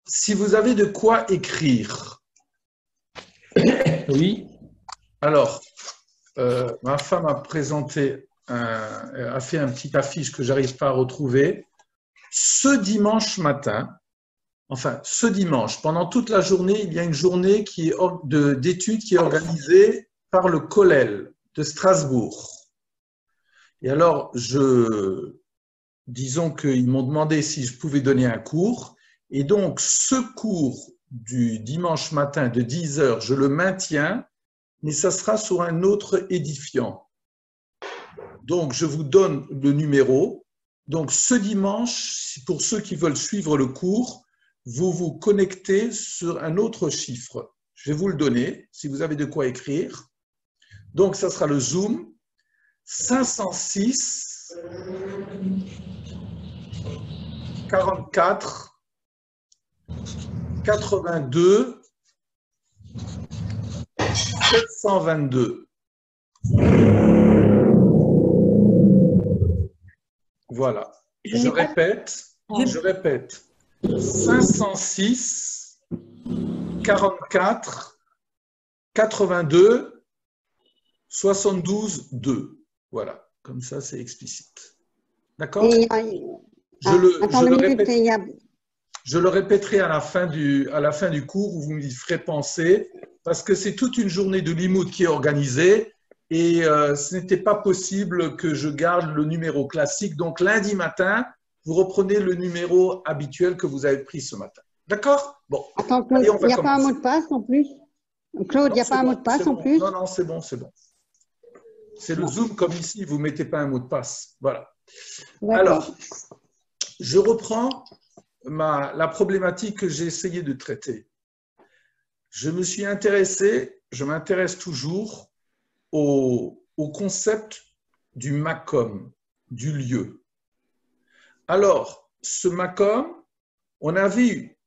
si vous avez de quoi écrire. Oui. Alors, ma femme a présenté, a fait un petit affiche que j'arrive pas à retrouver. Ce dimanche matin, enfin ce dimanche, pendant toute la journée, il y a une journée d'études qui est organisée par le Kollel de Strasbourg. Et alors, disons qu'ils m'ont demandé si je pouvais donner un cours. Et donc, ce cours du dimanche matin de 10 heures, je le maintiens, mais ça sera sur un autre édifiant. Donc, je vous donne le numéro. Donc, ce dimanche, pour ceux qui veulent suivre le cours, vous vous connectez sur un autre chiffre. Je vais vous le donner, si vous avez de quoi écrire. Donc, ça sera le Zoom 506 44 82 722. Voilà. Je répète. 506 44 82 72 2. Voilà. Comme ça, c'est explicite. D'accord? Je le répéterai à la fin du cours où vous me ferez penser, parce que c'est toute une journée de limoud qui est organisée et ce n'était pas possible que je garde le numéro classique. Donc lundi matin, vous reprenez le numéro habituel que vous avez pris ce matin. D'accord? Bon. Attends, Claude, il n'y a pas un mot de passe en plus? Claude, il n'y a pas un mot de passe en plus? Non, c'est bon. C'est le Zoom comme ici, vous ne mettez pas un mot de passe. Voilà. Alors, je reprends la problématique que j'ai essayé de traiter. Je m'intéresse toujours au concept du makom, du lieu. Alors, ce makom, on a vu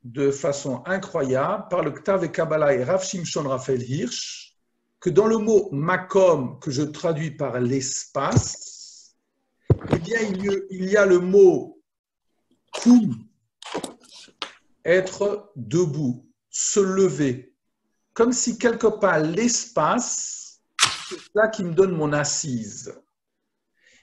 de façon incroyable par le Ktav et Kabbalah et Rav Shimshon Raphaël Hirsch que dans le mot makom, que je traduis par l'espace, eh bien, il y a le mot koum, être debout, se lever, comme si quelque part l'espace, c'est là qui me donne mon assise.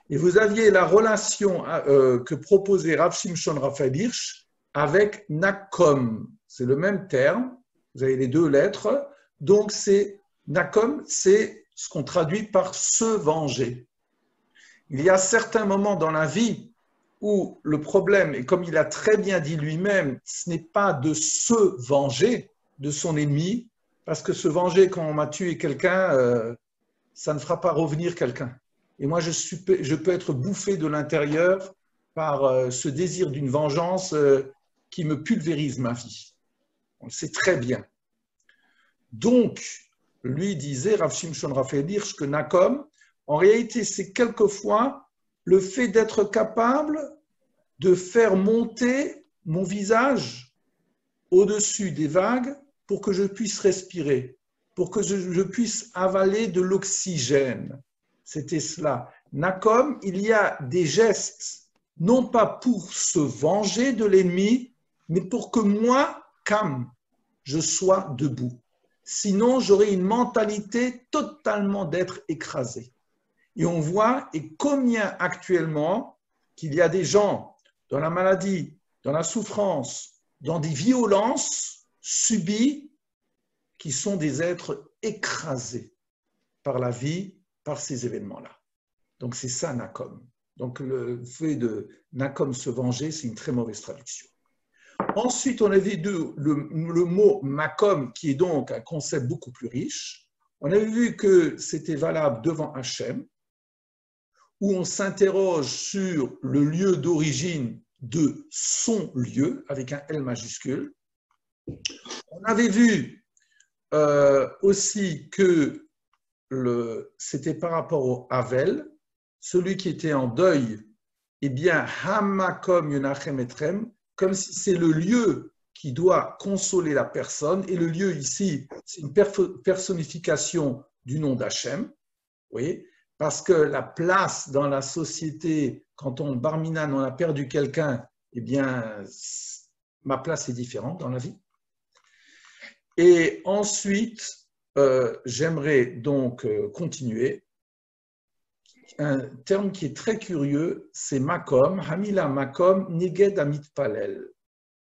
Et vous aviez la relation que proposait Rav Shimshon Raphaël Hirsch avec nakom, c'est le même terme, vous avez les deux lettres, donc nakom, c'est ce qu'on traduit par se venger. Il y a certains moments dans la vie où le problème, et comme il a très bien dit lui-même, ce n'est pas de se venger de son ennemi, parce que se venger quand on m'a tué quelqu'un, ça ne fera pas revenir quelqu'un. Et moi, je peux être bouffé de l'intérieur par ce désir d'une vengeance qui me pulvérise ma vie. On le sait très bien. Donc, lui disait, Rav Shimshon Raphaël Hirsch, que nakom, en réalité, c'est quelquefois le fait d'être capable de faire monter mon visage au-dessus des vagues pour que je puisse respirer, pour que je puisse avaler de l'oxygène. C'était cela. Nakom, il y a des gestes, non pas pour se venger de l'ennemi, mais pour que moi, Kam, je sois debout. Sinon, j'aurai une mentalité totalement d'être écrasé. Et on voit, et combien actuellement, qu'il y a des gens dans la maladie, dans la souffrance, dans des violences subies, qui sont des êtres écrasés par la vie, par ces événements-là. Donc c'est ça, Nakom. Donc le fait de Nakom se venger, c'est une très mauvaise traduction. Ensuite, on a vu le mot Makom, qui est donc un concept beaucoup plus riche. On a vu que c'était valable devant Hachem, où on s'interroge sur le lieu d'origine de son lieu, avec un L majuscule. On avait vu aussi que c'était par rapport au Havel, celui qui était en deuil, eh bien, Hamakom Yonachem Etrem, comme si c'est le lieu qui doit consoler la personne, et le lieu ici, c'est une personnification du nom d'Hachem, vous voyez, parce que la place dans la société, quand on barminan, on a perdu quelqu'un, eh bien, ma place est différente dans la vie. Et ensuite, j'aimerais donc continuer. Un terme qui est très curieux, c'est makom, hamila makom, neged amit palel,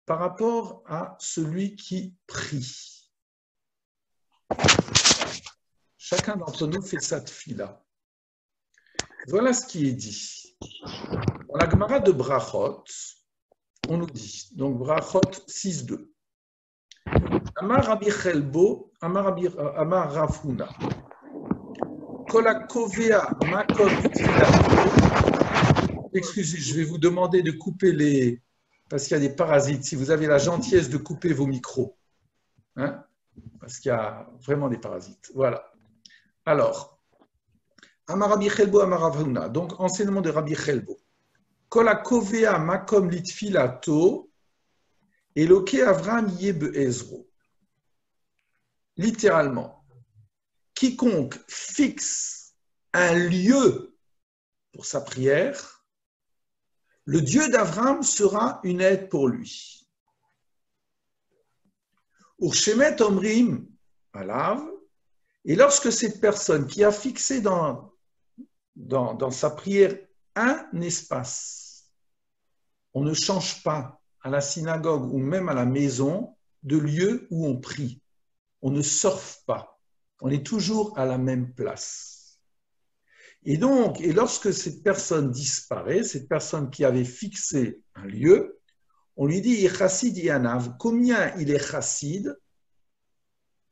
par rapport à celui qui prie. Chacun d'entre nous fait sa tfila. Voilà ce qui est dit. Dans la Gemara de Brachot, on nous dit, donc Brachot 6.2. Amar Rabbi Chelbo, Amar Rafuna. Excusez, je vais vous demander de couper les... Parce qu'il y a des parasites. Si vous avez la gentillesse de couper vos micros. Hein? Parce qu'il y a vraiment des parasites. Voilà. Alors, Amar Rabbi Chelbo, Amar Rafuna. Donc, enseignement de Rabbi Chelbo. Kola kovea makom litfilato, eloke Avram yebe ezro. Littéralement. Quiconque fixe un lieu pour sa prière, le Dieu d'Avram sera une aide pour lui. Urshemet omrim alav, et lorsque cette personne qui a fixé dans sa prière un espace, on ne change pas à la synagogue ou même à la maison de lieu où on prie, on ne surfe pas. On est toujours à la même place. Et donc, lorsque cette personne disparaît, cette personne qui avait fixé un lieu, on lui dit « Chassid yanav » combien il est chassid,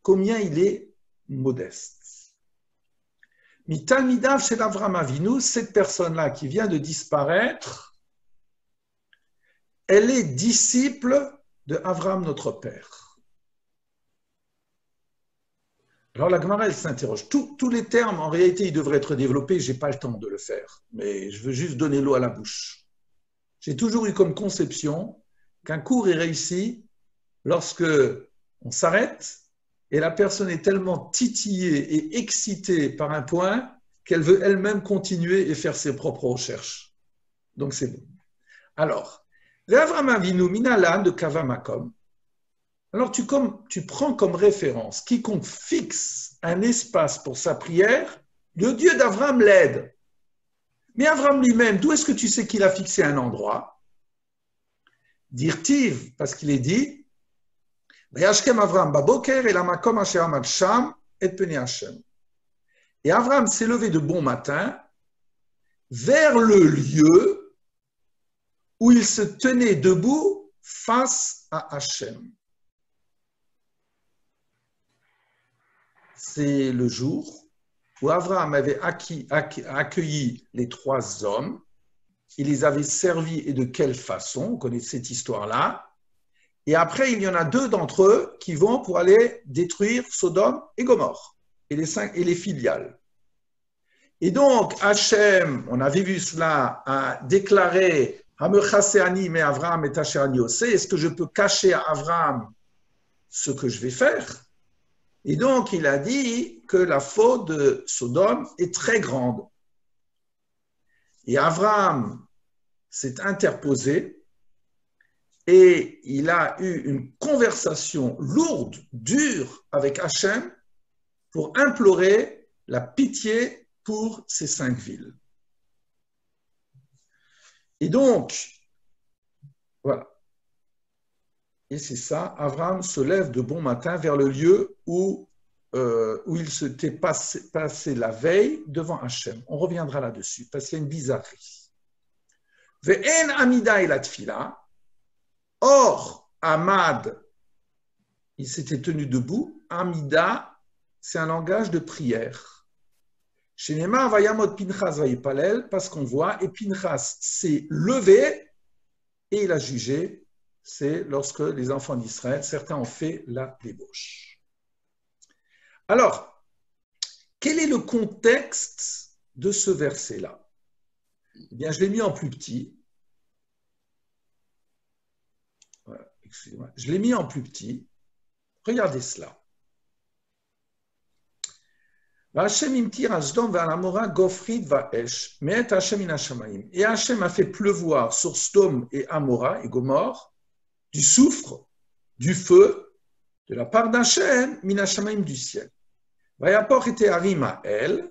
combien il est modeste. Mitalmidav shel Avram Avinu, cette personne-là qui vient de disparaître, elle est disciple de Avram notre père. Alors la Gemara, elle s'interroge. Tous les termes, en réalité, ils devraient être développés. Je n'ai pas le temps de le faire, mais je veux juste donner l'eau à la bouche. J'ai toujours eu comme conception qu'un cours est réussi lorsque on s'arrête et la personne est tellement titillée et excitée par un point qu'elle veut elle-même continuer et faire ses propres recherches. Donc c'est bon. Alors, l'Avram Avinu minalan de Kavamakom. Alors, tu prends comme référence quiconque fixe un espace pour sa prière, le Dieu d'Avram l'aide. Mais Avram lui-même, d'où est-ce que tu sais qu'il a fixé un endroit? Dirtiv, parce qu'il est dit, Vayashkem Avram baboker et la makom asher amad sham et pene Hashem. Et Avram s'est levé de bon matin vers le lieu où il se tenait debout face à Hashem. C'est le jour où Abraham avait accueilli les 3 hommes. Il les avait servis et de quelle façon? On connaît cette histoire-là. Et après, il y en a 2 d'entre eux qui vont pour aller détruire Sodome et Gomorrhe et les filiales. Et donc, Hachem, on avait vu cela, a déclaré Hamechaseani mais Avraham et Asherani Ose. Est-ce que je peux cacher à Avraham ce que je vais faire? Et donc, il a dit que la faute de Sodome est très grande. Et Avraham s'est interposé et il a eu une conversation lourde, dure avec Hachem pour implorer la pitié pour ces 5 villes. Et donc, voilà. Et c'est ça, Abraham se lève de bon matin vers le lieu où il s'était passé la veille devant Hachem. On reviendra là-dessus, parce qu'il y a une bizarrerie. Ve'en amida et tfila. Or, Amad, il s'était tenu debout. Amida, c'est un langage de prière. Shenema vayamot Pinchas vayipalel, parce qu'on voit, et Pinchas s'est levé et il a jugé. C'est lorsque les enfants d'Israël, certains ont fait la débauche. Alors, quel est le contexte de ce verset-là? Eh bien, je l'ai mis en plus petit. Voilà, excusez-moi. Je l'ai mis en plus petit. Regardez cela. Et Hachem a fait pleuvoir sur Sodome et Amora et Gomorre du soufre, du feu, de la part d'Hachem, min hashamaim du ciel. Vayapor était harim à elle,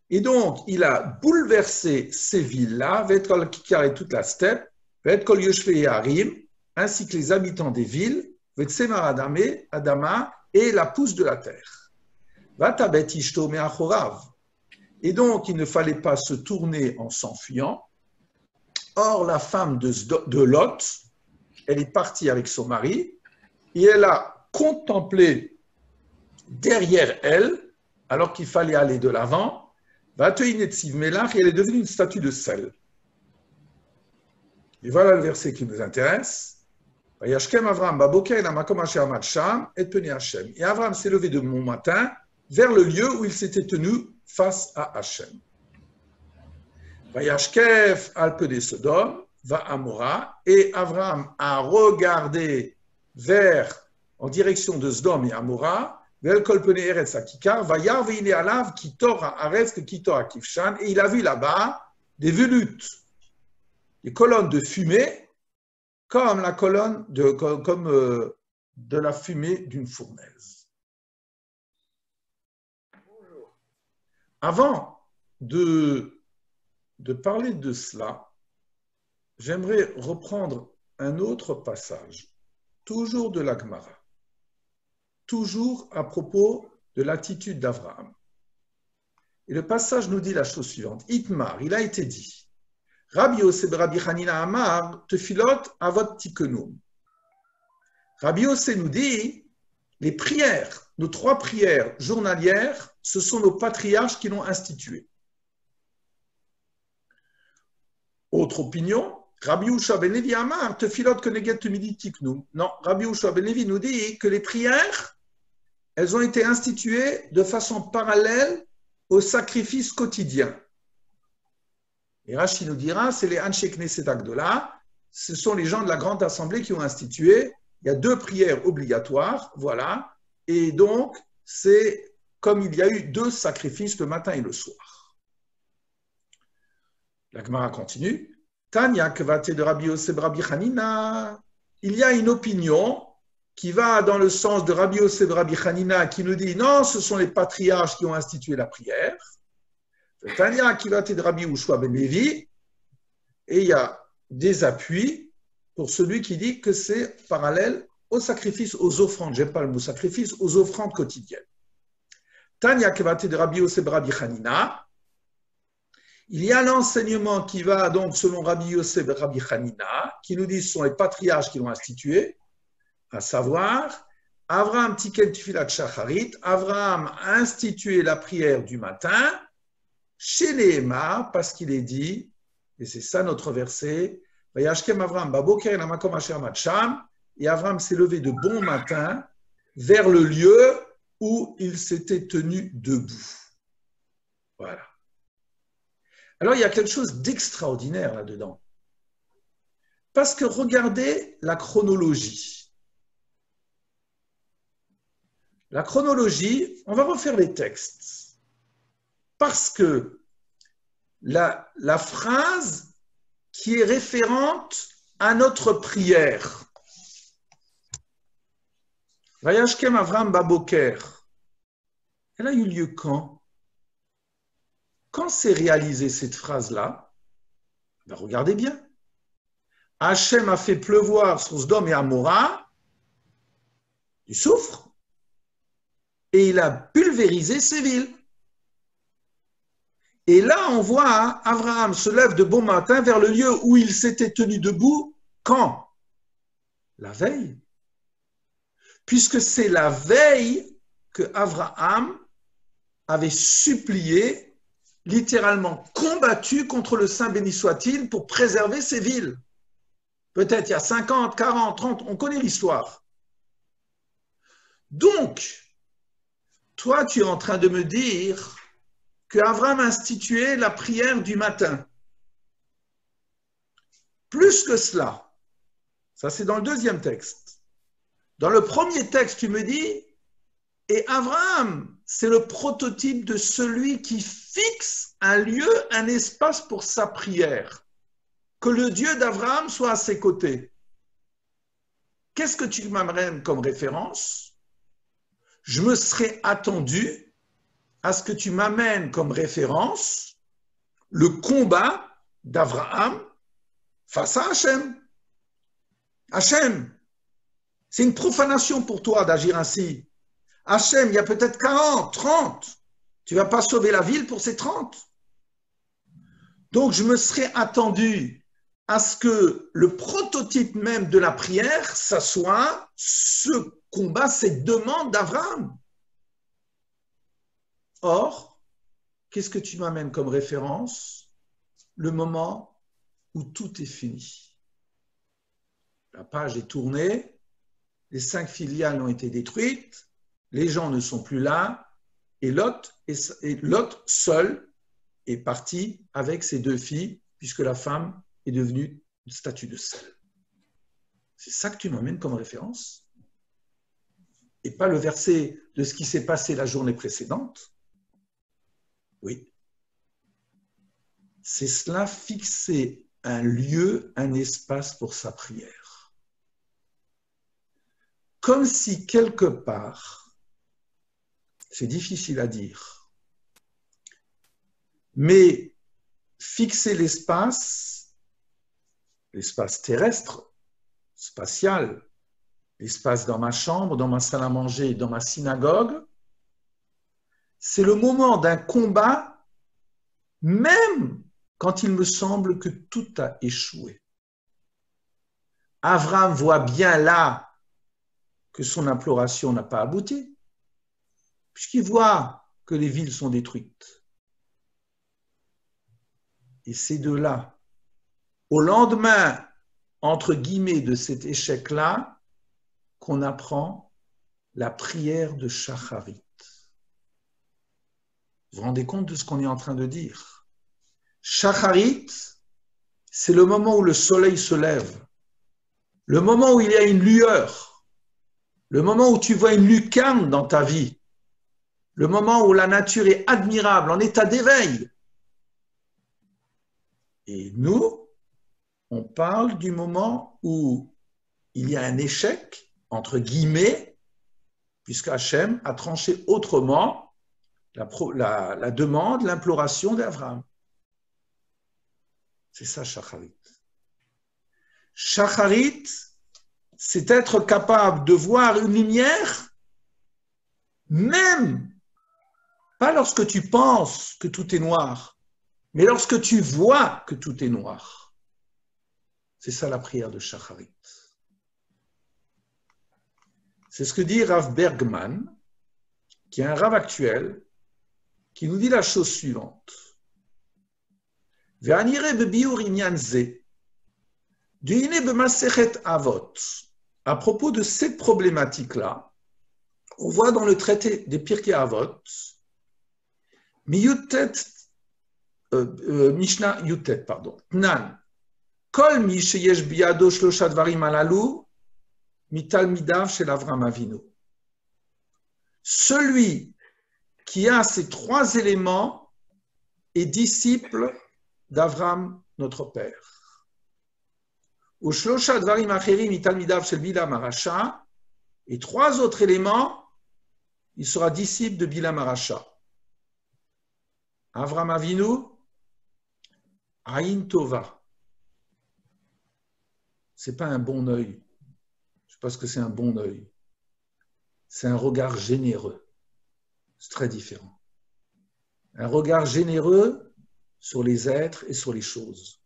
et donc il a bouleversé ces villes-là, Vetkol Kikar et toute la steppe, Vetkol Yoshve et Harim, ainsi que les habitants des villes, Vetsemar Adama et la pousse de la terre. Vatabet Ishto Meachorav. Et donc il ne fallait pas se tourner en s'enfuyant. Or, la femme de Lot, elle est partie avec son mari et elle a contemplé derrière elle, alors qu'il fallait aller de l'avant, et elle est devenue une statue de sel. Et voilà le verset qui nous intéresse. Et Abraham s'est levé de bon matin vers le lieu où il s'était tenu face à Hachem. Vayashkef al Pede Sodom, va Amora, et Abraham a regardé en direction de Sodom et Amora, Vel Kol Pene Eretz Akikar, Vayar Veine Alav, Kitor Haaretz, Kitor Akifshan, et il a vu là-bas des volutes, des colonnes de fumée, comme la colonne de la fumée d'une fournaise. Avant de parler de cela, j'aimerais reprendre un autre passage, toujours de la Gemara, toujours à propos de l'attitude d'Abraham. Et le passage nous dit la chose suivante. Itmar, il a été dit, Rabbi Yosef Rabbi Hanina Amar, tefilot avot tikenum. Rabbi Yosef nous dit, les prières, nos 3 prières journalières, ce sont nos patriarches qui l'ont instituées. Autre opinion, Rabbi Yehoshua ben Levi Amar, tefilot keneget tumidi tiknu. Non, Rabbi Yehoshua ben Levi nous dit que les prières, elles ont été instituées de façon parallèle au sacrifice quotidien. Et Rashi nous dira, c'est les Anshe Knesset Agdola, ce sont les gens de la Grande Assemblée qui ont institué, il y a 2 prières obligatoires, voilà, et donc c'est comme il y a eu 2 sacrifices le matin et le soir. La Gemara continue, Tanya Kvate de Rabbi Yosef Rabbi Hanina, il y a une opinion qui va dans le sens de Rabbi Yosef Rabbi Hanina qui nous dit, non, ce sont les patriarches qui ont institué la prière. Tanya Kvate de Rabbi Yehoshua ben Levi, et il y a des appuis pour celui qui dit que c'est parallèle au sacrifice, aux offrandes, j'aime pas le mot sacrifice, aux offrandes quotidiennes. Tanya Kvate de Rabbi Yosef Rabbi Hanina, il y a l'enseignement qui va donc selon Rabbi Yosef Rabbi Hanina, qui nous dit que ce sont les patriarches qui l'ont institué, à savoir, Avraham Tiken Tfilat Shacharit, Avraham a institué la prière du matin, chez Nehemar, parce qu'il est dit, et c'est ça notre verset, Vayashkem Avraham Baboker Namakom Asher Matcham, et Avraham s'est levé de bon matin vers le lieu où il s'était tenu debout. Voilà. Alors, il y a quelque chose d'extraordinaire là-dedans. Parce que regardez la chronologie. La chronologie, on va refaire les textes. Parce que la phrase qui est référente à notre prière, Vayashkem Avraham Baboker, elle a eu lieu quand? Quand s'est réalisée cette phrase-là, ben regardez bien. Hachem a fait pleuvoir sur Sodom et Amora du soufre et il a pulvérisé ces villes. Et là, on voit Abraham se lève de bon matin vers le lieu où il s'était tenu debout. Quand? La veille. Puisque c'est la veille que Abraham avait supplié, littéralement combattu contre le Saint béni soit-il pour préserver ces villes. Peut-être il y a 50, 40, 30, on connaît l'histoire. Donc, toi, tu es en train de me dire qu'Abraham a institué la prière du matin. Plus que cela, ça c'est dans le 2e texte. Dans le 1er texte, tu me dis, et Abraham, c'est le prototype de celui qui fixe un lieu, un espace pour sa prière. Que le Dieu d'Abraham soit à ses côtés. qu'est-ce que tu m'amènes comme référence? Je me serais attendu à ce que tu m'amènes comme référence le combat d'Abraham face à Hachem. Hachem, c'est une profanation pour toi d'agir ainsi. Hachem, il y a peut-être 40, 30. Tu ne vas pas sauver la ville pour ces 30. Donc, je me serais attendu à ce que le prototype même de la prière, ça soit ce combat, cette demande d'Abraham. Or, qu'est-ce que tu m'amènes comme référence? Le moment où tout est fini. La page est tournée, les 5 filiales ont été détruites, les gens ne sont plus là, et Lot seul est parti avec ses 2 filles, puisque la femme est devenue une statue de sel. C'est ça que tu m'amènes comme référence? Et pas le verset de ce qui s'est passé la journée précédente? Oui. C'est cela, fixer un lieu, un espace pour sa prière. Comme si quelque part, c'est difficile à dire, mais fixer l'espace terrestre, spatial, l'espace dans ma chambre, dans ma salle à manger, dans ma synagogue, c'est le moment d'un combat, même quand il me semble que tout a échoué. Abraham voit bien là que son imploration n'a pas abouti, puisqu'il voit que les villes sont détruites. Et c'est de là, au lendemain, entre guillemets, de cet échec-là, qu'on apprend la prière de Shacharit. Vous vous rendez compte de ce qu'on est en train de dire? Shacharit, c'est le moment où le soleil se lève, le moment où il y a une lueur, le moment où tu vois une lucarne dans ta vie, le moment où la nature est admirable, en état d'éveil. Et nous, on parle du moment où il y a un échec, entre guillemets, puisque Hachem a tranché autrement la demande, l'imploration d'Abraham. C'est ça, Shacharit. Shacharit, c'est être capable de voir une lumière, même pas lorsque tu penses que tout est noir, mais lorsque tu vois que tout est noir. C'est ça la prière de Shacharit. C'est ce que dit Rav Bergman, qui est un Rav actuel, qui nous dit la chose suivante. À propos de cette problématique-là, on voit dans le traité des Pirkei Avot, Mishnah Yutet, pardon, Tnan, Kol mi sheyesh biyado shlosha dvarim halalu, mitalmidav shel Avraham Avinu. Celui qui a ces 3 éléments est disciple d'Avraham, notre père. Ou shlosha dvarim acherim mitalmidav shel Bilam Arasha, et 3 autres éléments, il sera disciple de Bilam Arasha. Avraham Avinu, Aïn Tova. Ce n'est pas un bon œil. Je ne sais pas ce que c'est un bon œil. C'est un regard généreux. C'est très différent. Un regard généreux sur les êtres et sur les choses.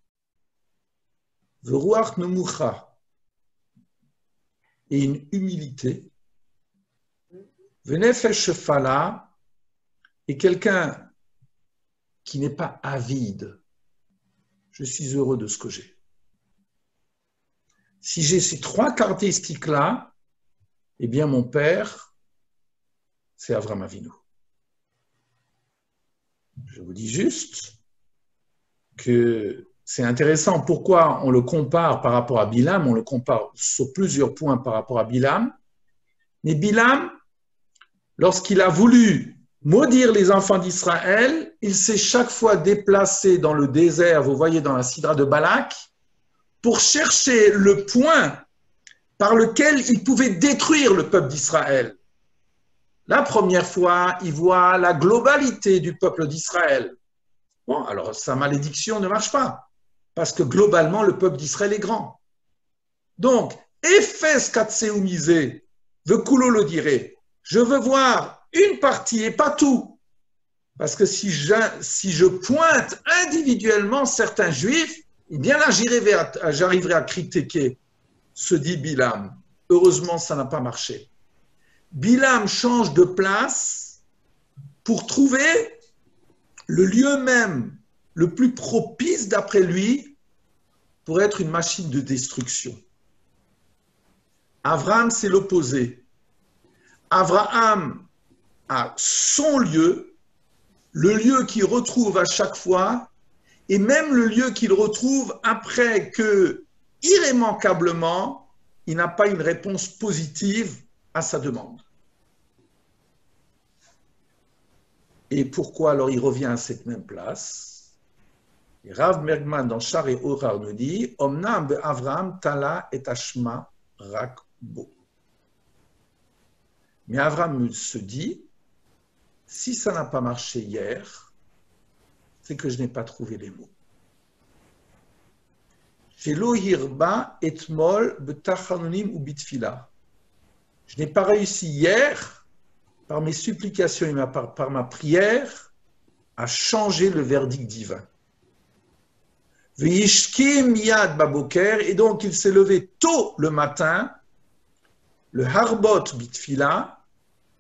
Veruach Nemucha. Et une humilité. Venefesh Shefala. Et quelqu'un qui n'est pas avide. Je suis heureux de ce que j'ai. Si j'ai ces 3 caractéristiques-là, eh bien mon père, c'est Avraham Avinu. Je vous dis juste que c'est intéressant pourquoi on le compare par rapport à Bilam, on le compare sur plusieurs points par rapport à Bilam. Mais Bilam, lorsqu'il a voulu maudire les enfants d'Israël, il s'est chaque fois déplacé dans le désert, vous voyez dans la Sidra de Balak, pour chercher le point par lequel il pouvait détruire le peuple d'Israël. La première fois, il voit la globalité du peuple d'Israël. Bon, alors sa malédiction ne marche pas, parce que globalement, le peuple d'Israël est grand. Donc, Ephes Katseumisé, Vekulo le dirait, je veux voir une partie et pas tout. Parce que si je pointe individuellement certains juifs, eh bien là, j'arriverai à critiquer, se dit Bilam. Heureusement, ça n'a pas marché. Bilam change de place pour trouver le lieu même le plus propice, d'après lui, pour être une machine de destruction. Abraham, c'est l'opposé. Abraham a son lieu, le lieu qu'il retrouve à chaque fois, et même le lieu qu'il retrouve après que, irrémmanquablement, il n'a pas une réponse positive à sa demande. Et pourquoi alors il revient à cette même place? Et Rav Mergman dans Char et Horar nous dit Omnam be Avraham tala et ashma rakbo. Mais Avraham se dit si ça n'a pas marché hier, c'est que je n'ai pas trouvé les mots. Shelo hirba etmol betachanunim ou bitfila. Je n'ai pas réussi hier, par mes supplications et par ma prière, à changer le verdict divin. Veishkim yad baboker, et donc il s'est levé tôt le matin, le harbot bitfila,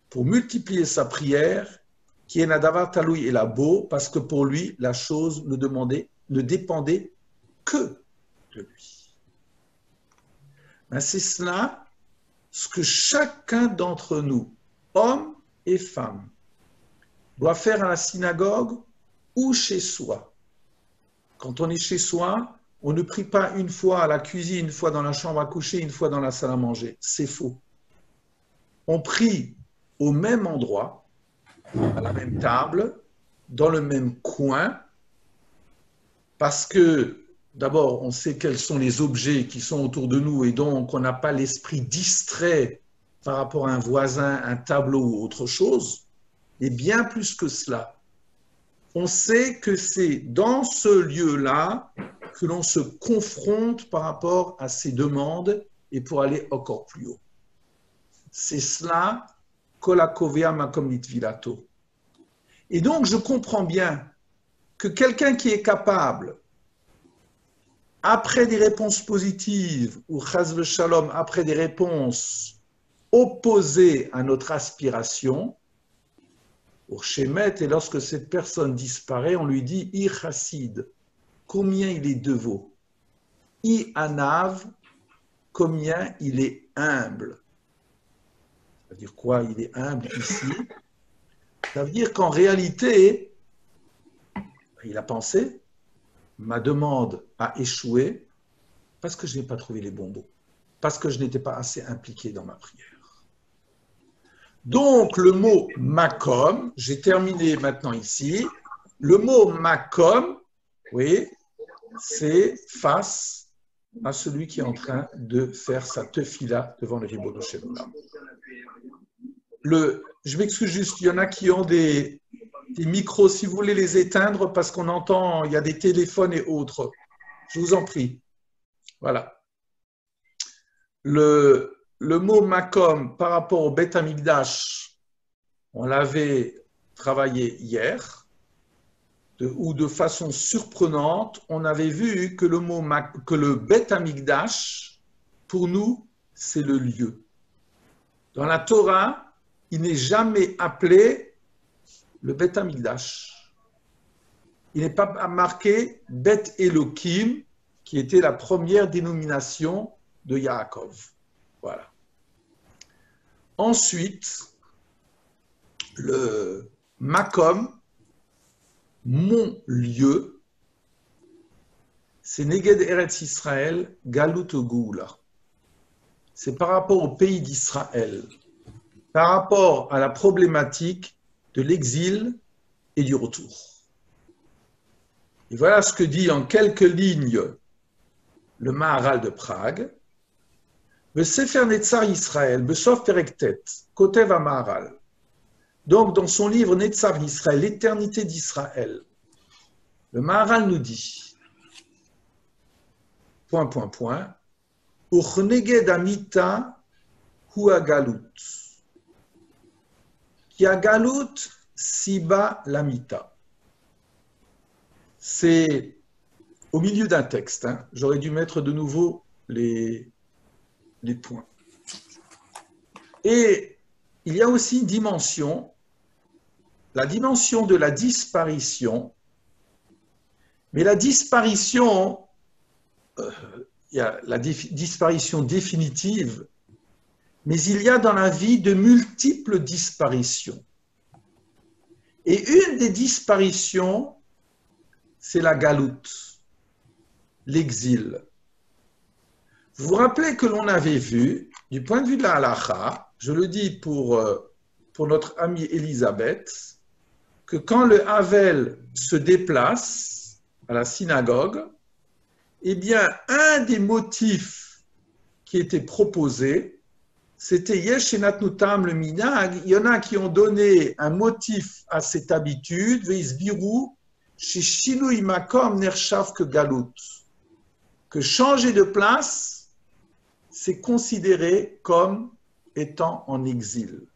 pour multiplier sa prière, qui est nadavar taloui et la beau, parce que pour lui, la chose ne dépendait que de lui. Ben, c'est cela ce que chacun d'entre nous, hommes et femmes, doit faire à la synagogue ou chez soi. Quand on est chez soi, on ne prie pas une fois à la cuisine, une fois dans la chambre à coucher, une fois dans la salle à manger. C'est faux. On prie au même endroit, à la même table, dans le même coin, parce que d'abord, on sait quels sont les objets qui sont autour de nous et donc on n'a pas l'esprit distrait par rapport à un voisin, un tableau ou autre chose. Et bien plus que cela, on sait que c'est dans ce lieu-là que l'on se confronte par rapport à ces demandes et pour aller encore plus haut. C'est cela, kolakovea makom litvilato. Et donc, je comprends bien que quelqu'un qui est capable, après des réponses positives, ou chas v'shalom, après des réponses opposées à notre aspiration, pour Shemet, et lorsque cette personne disparaît, on lui dit « I chassid », combien il est dévot. « I anav », combien il est humble. Ça veut dire quoi, il est humble ici? Ça veut dire qu'en réalité, il a pensé, ma demande a échoué parce que je n'ai pas trouvé les bons mots, parce que je n'étais pas assez impliqué dans ma prière. Donc, le mot makom, j'ai terminé maintenant ici, le mot makom, oui, c'est face à celui qui est en train de faire sa tefila devant le Ribono Shel Olam. Je m'excuse juste, il y en a qui ont des micros, si vous voulez les éteindre, parce qu'on entend, il y a des téléphones et autres. Je vous en prie. Voilà. Le mot makom par rapport au Beth Amikdash, on l'avait travaillé hier, ou de façon surprenante, on avait vu que le Beth Amikdash, pour nous, c'est le lieu. Dans la Torah, il n'est jamais appelé le Beth Amikdash. Il n'est pas marqué Beth Elohim, qui était la première dénomination de Yaakov. Voilà. Ensuite, le Makom, mon lieu, c'est Neged Eretz Israël, Galut Goula. C'est par rapport au pays d'Israël, par rapport à la problématique de l'exil et du retour. Et voilà ce que dit en quelques lignes le Maharal de Prague. Le Sefer Netzar Israël, Besof Perektet, Kotev Amaharal. Donc, dans son livre Netzar Israël, l'éternité d'Israël, le Maharal nous dit, Uchneged Amita hu Agalut. Ki Agalut Siba Lamita. C'est au milieu d'un texte. Hein. J'aurais dû mettre de nouveau les points. Et il y a aussi une dimension, la dimension de la disparition. Mais la disparition, il y a la disparition définitive, mais il y a dans la vie de multiples disparitions. Et une des disparitions, c'est la galoute, l'exil. Vous vous rappelez que l'on avait vu, du point de vue de la halakha, je le dis pour notre amie Elisabeth, que quand le Havel se déplace à la synagogue, eh bien, un des motifs qui était proposé, c'était Yeshenatnutam le minag. Il y en a qui ont donné un motif à cette habitude, Veisbiru, chez Shinui Makom Nershav que Galout, que changer de place, c'est considéré comme étant en exil.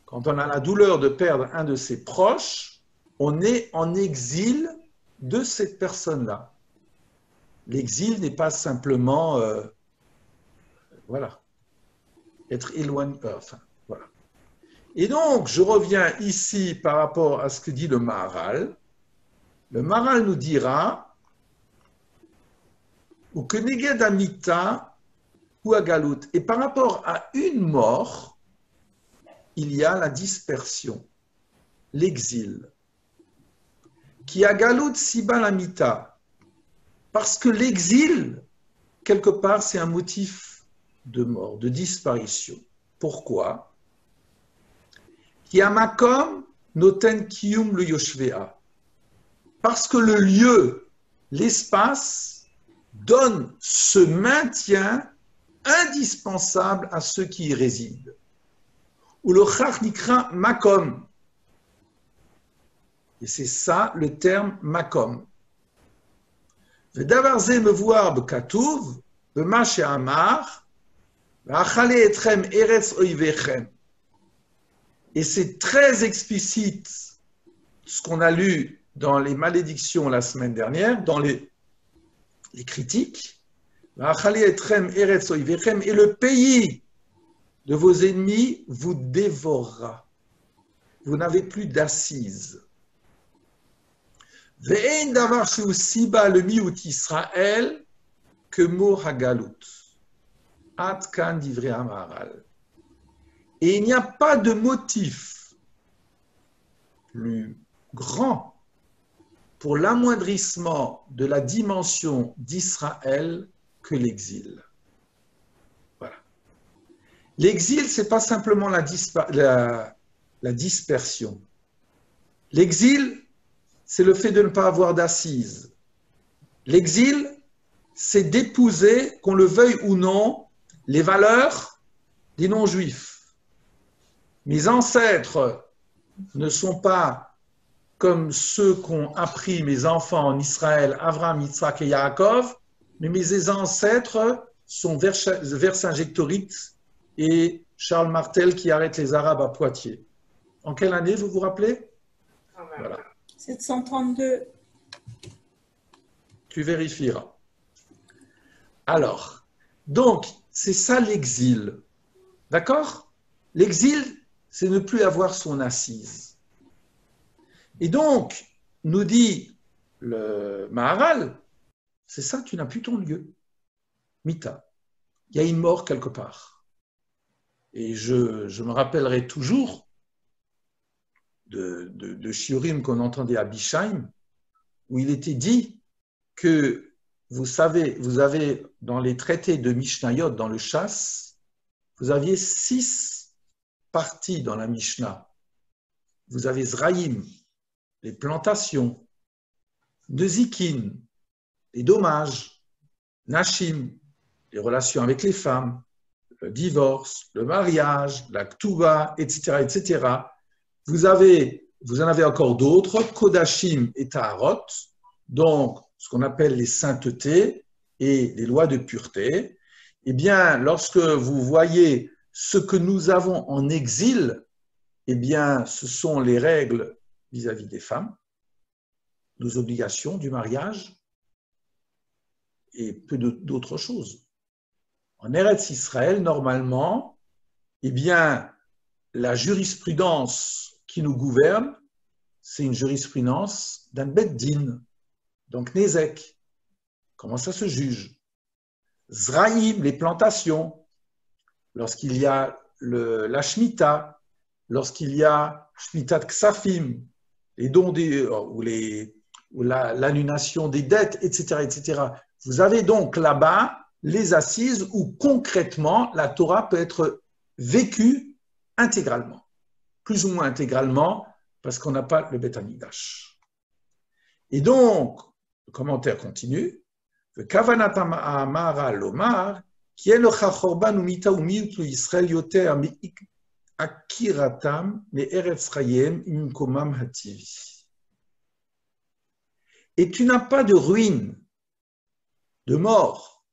Quand on a la douleur de perdre un de ses proches, on est en exil de cette personne-là. L'exil n'est pas simplement être éloigné. Voilà. Et donc, je reviens ici par rapport à ce que dit le Maharal. Le Maharal nous dira ou que Neged Amita ou Agalut. Et par rapport à une mort, il y a la dispersion, l'exil. Qui Agalut Siba Lamita. Parce que l'exil, quelque part, c'est un motif de mort, de disparition. Pourquoi? Qui Amakom Noten Kiyum le Yoshvea. Parce que le lieu, l'espace, donne ce maintien indispensable à ceux qui y résident. Ou le Chach Nikra Makom. Et c'est ça le terme Makom. Vedavar ze mevoar bekatuv, bema she'amar, v'achale etrem eretz oivechem. Et c'est très explicite ce qu'on a lu dans les malédictions la semaine dernière, dans les critiques. V'achale etrem eretz oivechem, et le pays de vos ennemis vous dévorera. Vous n'avez plus d'assises. Ve'en davar shehu siba le miut Israël que mo hagalut. Ad kan divrei Amaharal. Et il n'y a pas de motif plus grand pour l'amoindrissement de la dimension d'Israël que l'exil. Voilà. L'exil, ce n'est pas simplement la dispersion. L'exil, c'est le fait de ne pas avoir d'assises. L'exil, c'est d'épouser, qu'on le veuille ou non, les valeurs des non-juifs. Mes ancêtres ne sont pas comme ceux qu'ont appris mes enfants en Israël, Avraham, Yitzhak et Yaakov, mais mes ancêtres sont Vercingétorix et Charles Martel qui arrête les Arabes à Poitiers. En quelle année, vous vous rappelez? Voilà. 732. Tu vérifieras. Alors, donc, c'est ça l'exil. D'accord? L'exil, c'est ne plus avoir son assise. Et donc, nous dit le Maharal, c'est ça, tu n'as plus ton lieu. Mita. Il y a une mort quelque part. Et je me rappellerai toujours de Shiurim qu'on entendait à Bishaim, où il était dit que, vous savez, vous avez dans les traités de Mishnayot, dans le Chasse, vous aviez 6 parties dans la Mishnah. Vous avez Zraïm, les plantations, Nezikin, les dommages, Nashim, les relations avec les femmes, le divorce, le mariage, la ktouba, etc., etc. Vous en avez encore d'autres, Kodashim et Taharot, donc ce qu'on appelle les saintetés et les lois de pureté. Eh bien, lorsque vous voyez ce que nous avons en exil, eh bien, ce sont les règles vis-à-vis des femmes, nos obligations du mariage et peu d'autres choses. En Eretz Israël, normalement, eh bien, la jurisprudence qui nous gouverne, c'est une jurisprudence d'un Bet Din, donc Nezek. Comment ça se juge? Zraïm, les plantations, lorsqu'il y a la Shemitah, lorsqu'il y a Shmitat Ksafim, les dons ou l'annulation des dettes, etc., etc. Vous avez donc là-bas les assises où concrètement la Torah peut être vécue intégralement, plus ou moins intégralement, parce qu'on n'a pas le Beth Amikdash. Et donc, le commentaire continue. Kavanat Amara Lomar, qui est le Chachorban ou Mita ou Miutu Israël Yoter Akiratam me Eretz Chayem Imkomam Hativi. Et tu n'as pas de ruine, de mort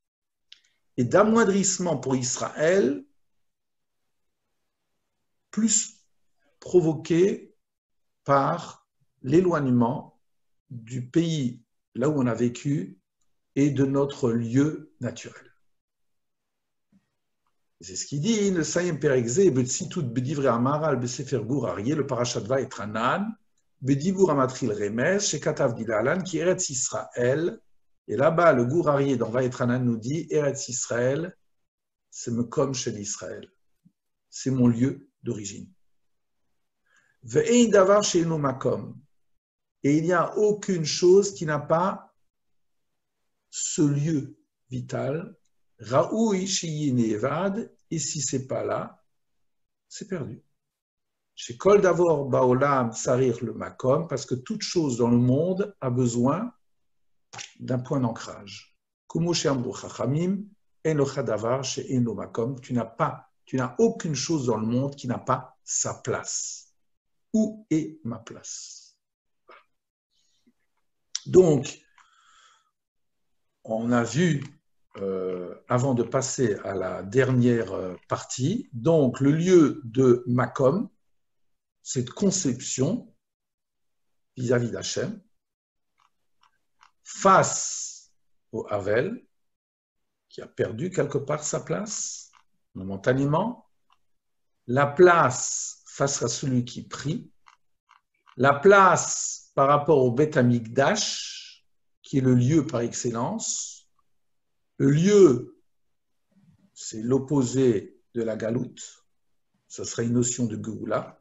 et d'amoindrissement pour Israël plus provoqué par l'éloignement du pays là où on a vécu et de notre lieu naturel. C'est ce qu'il dit, le Sayem Perekze, Betsitout Bedivre Amaral, Besefer Gur Aryeh, le Parashat Vaetranan, Bedibur Amatril Remes, Shekatav Dilalan, qui Eretz Israël. Et là-bas, le Gur Aryeh dans Vaetranan nous dit, Eretz Israël, c'est Mekom Shel Israël. C'est mon lieu d'origine. Ve'ein davar she'eino makom. Et il n'y a aucune chose qui n'a pas ce lieu vital. Raoui she'yin evad. Et si ce n'est pas là, c'est perdu. Chez Kol Davor Baolam Sarir le Makom, parce que toute chose dans le monde a besoin d'un point d'ancrage. Kumo she'amru chachamim, en ochadavar she'eino makom. Tu n'as aucune chose dans le monde qui n'a pas sa place. Où est ma place? Donc, on a vu, avant de passer à la dernière partie, donc le lieu de Makom, cette conception vis-à-vis d'Hachem, face au Havel, qui a perdu quelque part sa place, momentanément, la place face à celui qui prie, la place par rapport au Beth Amikdash, qui est le lieu par excellence. Le lieu, c'est l'opposé de la galoute, ça serait une notion de Géoula.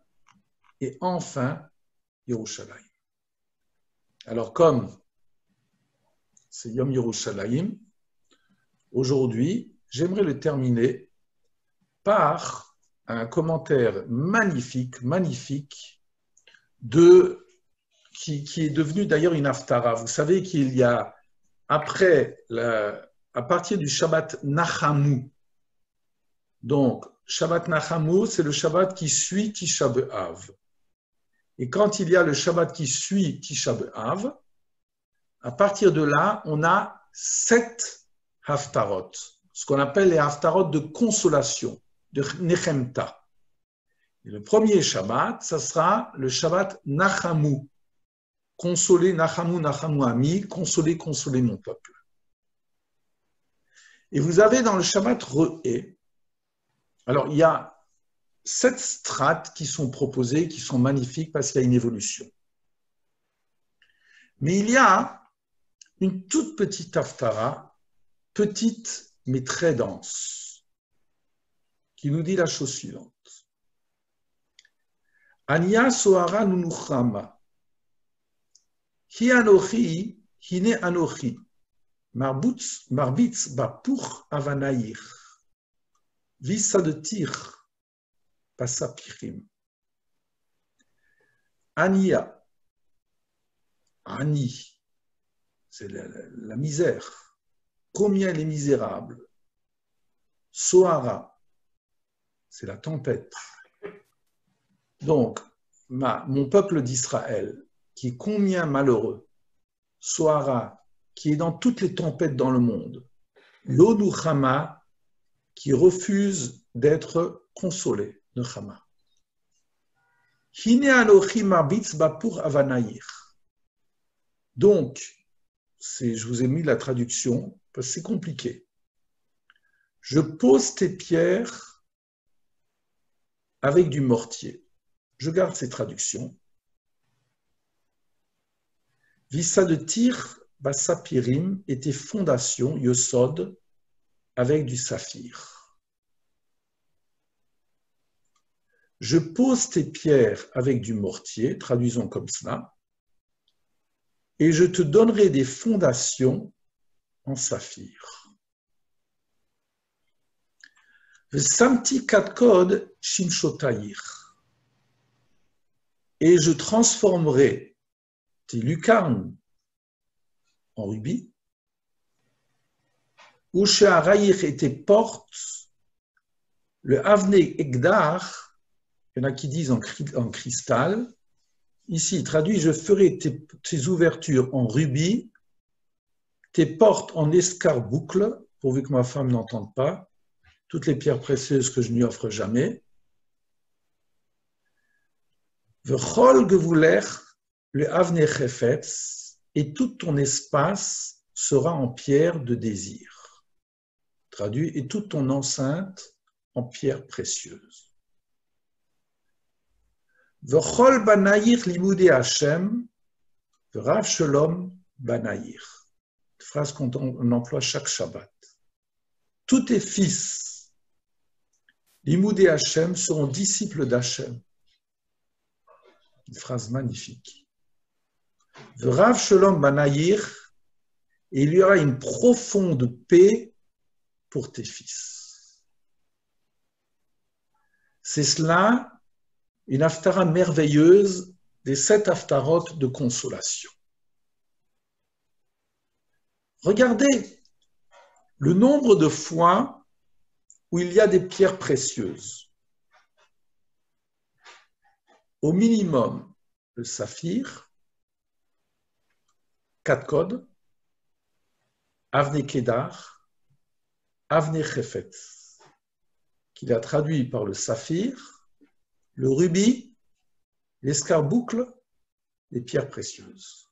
Et enfin, Yerushalayim. Alors, comme c'est Yom Yerushalayim, aujourd'hui, j'aimerais le terminer par un commentaire magnifique, qui est devenu d'ailleurs une haftara. Vous savez qu'il y a, à partir du Shabbat Nachamu, donc Shabbat Nachamu, c'est le Shabbat qui suit Tisha B'Av. Et quand il y a le Shabbat qui suit Tisha B'Av, à partir de là, on a 7 haftarot, ce qu'on appelle les haftarot de consolation, de Nechemta. Et le premier Shabbat, ça sera le Shabbat Nachamu. Consoler, Nachamu, Nachamu Ami, consoler, consoler mon peuple. Et vous avez dans le Shabbat Re'eh, alors il y a 7 strates qui sont proposées, qui sont magnifiques parce qu'il y a une évolution. Mais il y a une toute petite haftara, petite mais très dense, qui nous dit la chose suivante. Ania sohara nunuchama, hi anochi, hine anochi, marbitz bapur avanaïr, visadetir, pasapirim. Ania, Ani, c'est la misère. Combien elle est misérable. Sohara, c'est la tempête. Donc, mon peuple d'Israël, qui est combien malheureux, Sohara, qui est dans toutes les tempêtes dans le monde, Lo-Nuchama, qui refuse d'être consolé, Nuchama. Hine Anochi marbitz bapur avanaïr. Donc, je vous ai mis la traduction, parce que c'est compliqué. Je pose tes pierres avec du mortier. Je garde ces traductions. Vissa de tir, basapirim, et tes fondations, yosod, avec du saphir. Je pose tes pierres avec du mortier, traduisons comme cela, et je te donnerai des fondations en saphir. Samti katkod shimshotaïr. Et je transformerai tes lucarnes en rubis, ou she'arayir et tes portes, le avne egdar. Il y en a qui disent en cristal. Ici, traduit, je ferai tes ouvertures en rubis, tes portes en escarboucle, pourvu que ma femme n'entende pas, toutes les pierres précieuses que je ne lui offre jamais. V'chol gevuler le avne chefetz, et tout ton espace sera en pierre de désir. Traduit, et toute ton enceinte en pierre précieuse. V'chol banayir limudei Hashem, v'rav shalom banayir. Phrase qu'on emploie chaque Shabbat. Tous tes fils, limudei Hashem, seront disciples d'Hashem. Une phrase magnifique. V'rav shalom banayir, et il y aura une profonde paix pour tes fils. C'est cela, une haftara merveilleuse des 7 haftarot de consolation. Regardez le nombre de fois où il y a des pierres précieuses. Au minimum, le saphir, katkod, avne kedar, avne chefetz, qu'il a traduit par le saphir, le rubis, l'escarboucle, les pierres précieuses.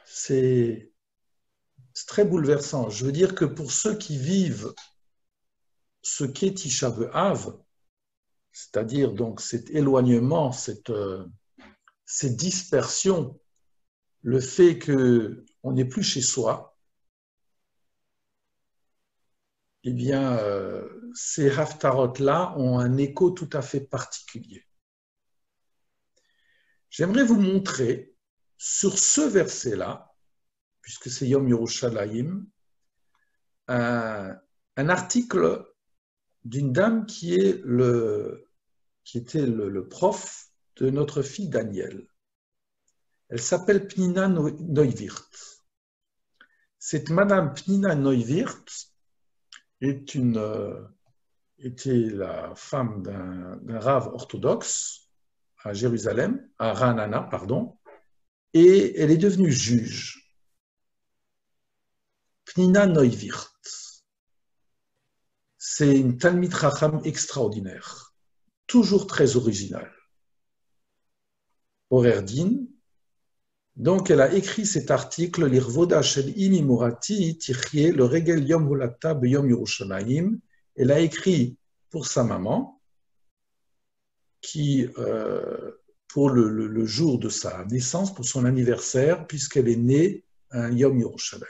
C'est très bouleversant. Je veux dire que pour ceux qui vivent ce qu'est Tisha B'Av, c'est-à-dire donc cet éloignement, cette dispersion, le fait qu'on n'est plus chez soi, eh bien, ces haftarot-là ont un écho tout à fait particulier. J'aimerais vous montrer sur ce verset-là, puisque c'est Yom Yerushalayim, un article d'une dame qui était le prof de notre fille Daniel. Elle s'appelle Pnina Neuwirth. Cette madame Pnina Neuwirth était la femme d'un rave orthodoxe à Jérusalem, à Ra'anana, pardon, et elle est devenue juge. Pnina Neuwirth, c'est une Talmid Chacham extraordinaire, toujours très originale. Horer Din. Donc, elle a écrit cet article, L'Irvoda Shel Imi Murati, Tichye, le Regel Yom Hulata B'Yom Yerushalayim. Elle a écrit pour sa maman, qui, pour le jour de sa naissance, pour son anniversaire, puisqu'elle est née un Yom Yerushalayim.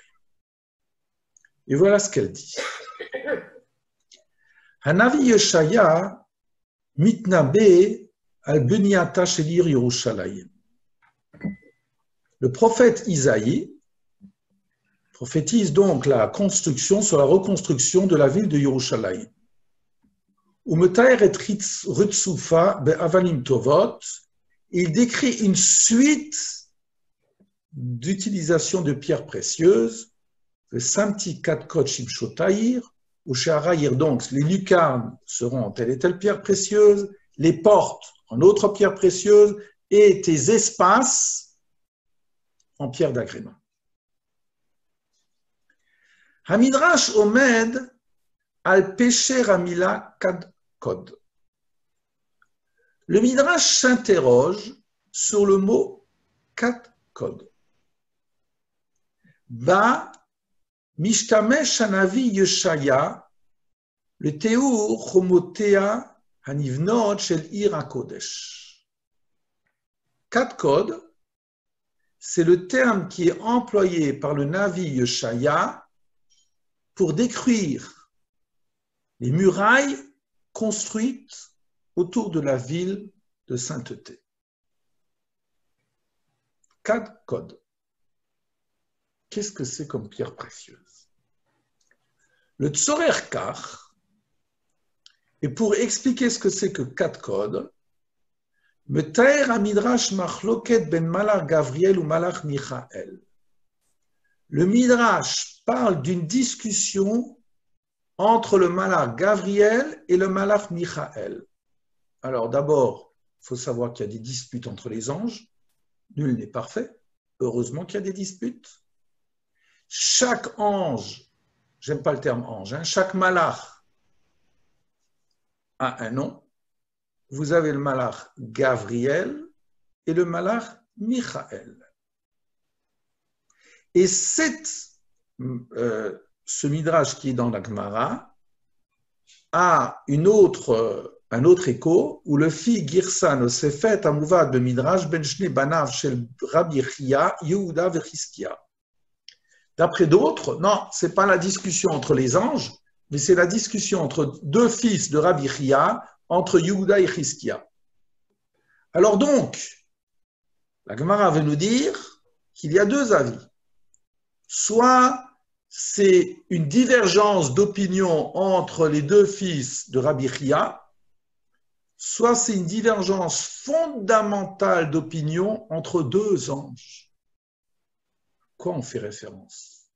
Et voilà ce qu'elle dit. Hanavi Yeshaya mitnabe al bunyata shel Ir Yerushalayim. Le prophète Isaïe prophétise donc la construction sur la reconstruction de la ville de Yerushalayim. Il décrit une suite d'utilisation de pierres précieuses le samti katkot shimshotaïr, ou sheharayir, donc les lucarnes seront en telle et telle pierre précieuse, les portes en autre pierre précieuse, et tes espaces en pierre d'agrément. Hamidrash omed al pesher amila kad kod. Le Midrash s'interroge sur le mot kad kod. Ba mishtamesh hanavi Yeshaya le théour chomotea hanivnot shel ir hakodesh. Kad kod, c'est le terme qui est employé par le Navi Yeshaya pour décrire les murailles construites autour de la ville de sainteté. Kad kod. Qu'est-ce que c'est comme pierre précieuse? Le Tzorer Kach, et pour expliquer ce que c'est que Kad kod, Metaer Midrash Machloket ben Malach Gavriel ou Malach Michael. Le Midrash parle d'une discussion entre le Malach Gavriel et le Malach Michael. Alors d'abord, il faut savoir qu'il y a des disputes entre les anges. Nul n'est parfait. Heureusement qu'il y a des disputes. Chaque ange, j'aime pas le terme ange, chaque Malach a un nom. Vous avez le Malach Gavriel et le Malach Michael. Et ce Midrash qui est dans la Gemara a un autre écho où le fils Girsan Osefet Amouvad de Midrash Ben Shne Banav Shel Rabbi Chia Yehuda Vechiskia. D'après d'autres, non, ce n'est pas la discussion entre les anges, mais c'est la discussion entre deux fils de Rabbi Chia, entre Yehuda et Hiskia. Alors donc, la Gemara veut nous dire qu'il y a deux avis. Soit c'est une divergence d'opinion entre les deux fils de Rabbi Chia, soit c'est une divergence fondamentale d'opinion entre deux anges. Quoi on fait référence?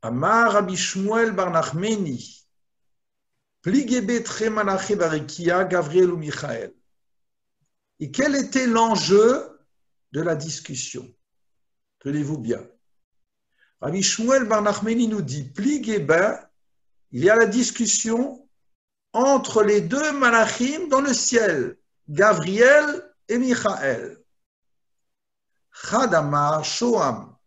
Amar Rabbi Shmuel bar Nachmeni, Pligebe tre Malachi Barikia, Gavriel ou Michael. Et quel était l'enjeu de la discussion? Tenez-vous bien. Rabbi Shmuel bar Nachmeni nous dit, Pligebe, il y a la discussion entre les deux Malachim dans le ciel, Gavriel et Michael. Chadamar Shoam,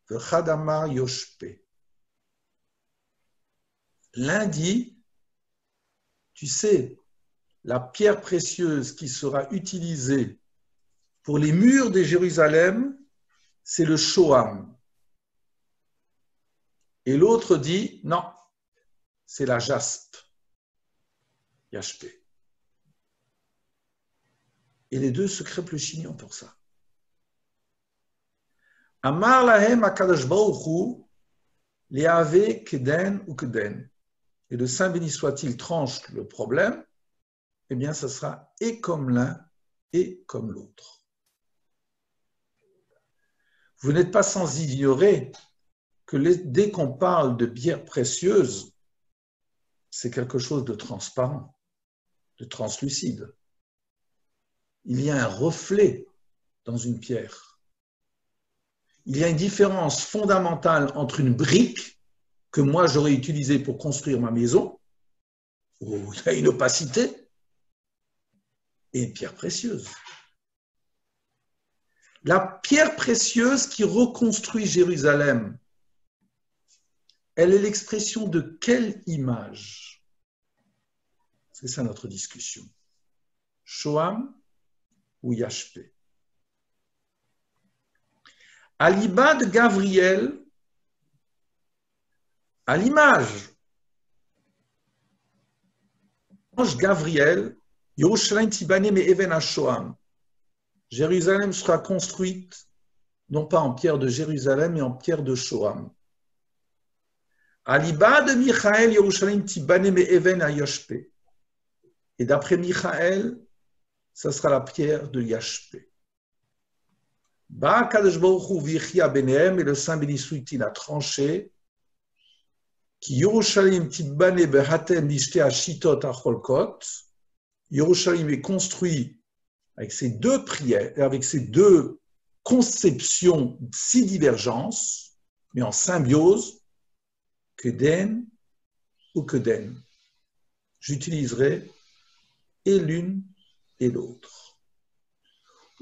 Chadamar Yoshpe. L'un dit, tu sais, la pierre précieuse qui sera utilisée pour les murs de Jérusalem, c'est le Shoam. Et l'autre dit, non, c'est la jaspe, Yashpe. Et les deux se crêpent le chignon pour ça. Amar lahem akadosh baruch hu leave keden ou keden. Et le Saint béni soit-il tranche le problème, eh bien, ça sera et comme l'un et comme l'autre. Vous n'êtes pas sans ignorer que dès qu'on parle de pierres précieuses, c'est quelque chose de transparent, de translucide. Il y a un reflet dans une pierre. Il y a une différence fondamentale entre une brique que moi j'aurais utilisée pour construire ma maison, où il y a une opacité, et une pierre précieuse. La pierre précieuse qui reconstruit Jérusalem, elle est l'expression de quelle image? C'est ça notre discussion. Shoam ou Yashpe? À l'iba de Gavriel, à l'image, l'ange Gavriel, Yerushalayim tibane me even ha-shoam. Jérusalem sera construite non pas en pierre de Jérusalem, mais en pierre de Shoam. À l'iba de Michael, Yerushalayim tibane me even ha-yashpe. Et d'après Michael, ça sera la pierre de Yashpe. Ba Kadosh Baruch Hu v'yichya benehem, et le Saint béni soit-il a tranché, qui Yerushalayim titbane behatem bishte ashitot acholkot, Yerushalayim est construit avec ces deux prières, avec ces deux conceptions si divergences, mais en symbiose, que den ou que den. J'utiliserai et l'une et l'autre.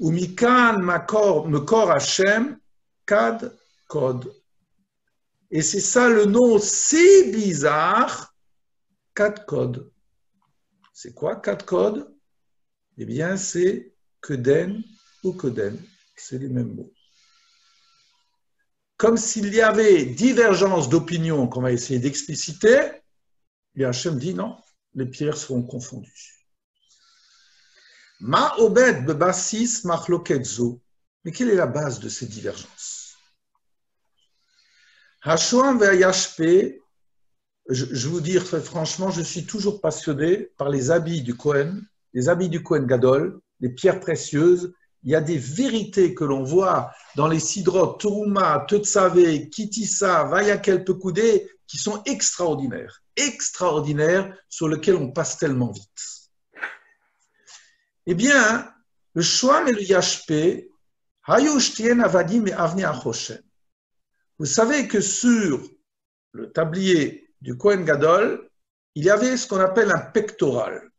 Ou mikan mekor Hashem kad kod. Et c'est ça le nom si bizarre, kad kod. C'est quoi kad kod? Eh bien, c'est keden ou koden. C'est les mêmes mots. Comme s'il y avait divergence d'opinion qu'on va essayer d'expliciter, et Hachem dit non, les pierres seront confondues. Ma obed bebasis machloketzo. Mais quelle est la base de ces divergences? Hashoam ve'ayashpe, je vous dire très franchement, je suis toujours passionné par les habits du Kohen, les habits du Kohen Gadol, les pierres précieuses. Il y a des vérités que l'on voit dans les sidrot, Turuma, Tetzavé, Kitissa, Vayakel Pekoudé, qui sont extraordinaires, sur lesquels on passe tellement vite. Eh bien, le Shoam et le Yashpe, Hayushtien Avadim et Avne Achoshen. Vous savez que sur le tablier du Kohen Gadol, il y avait ce qu'on appelle un pectoral.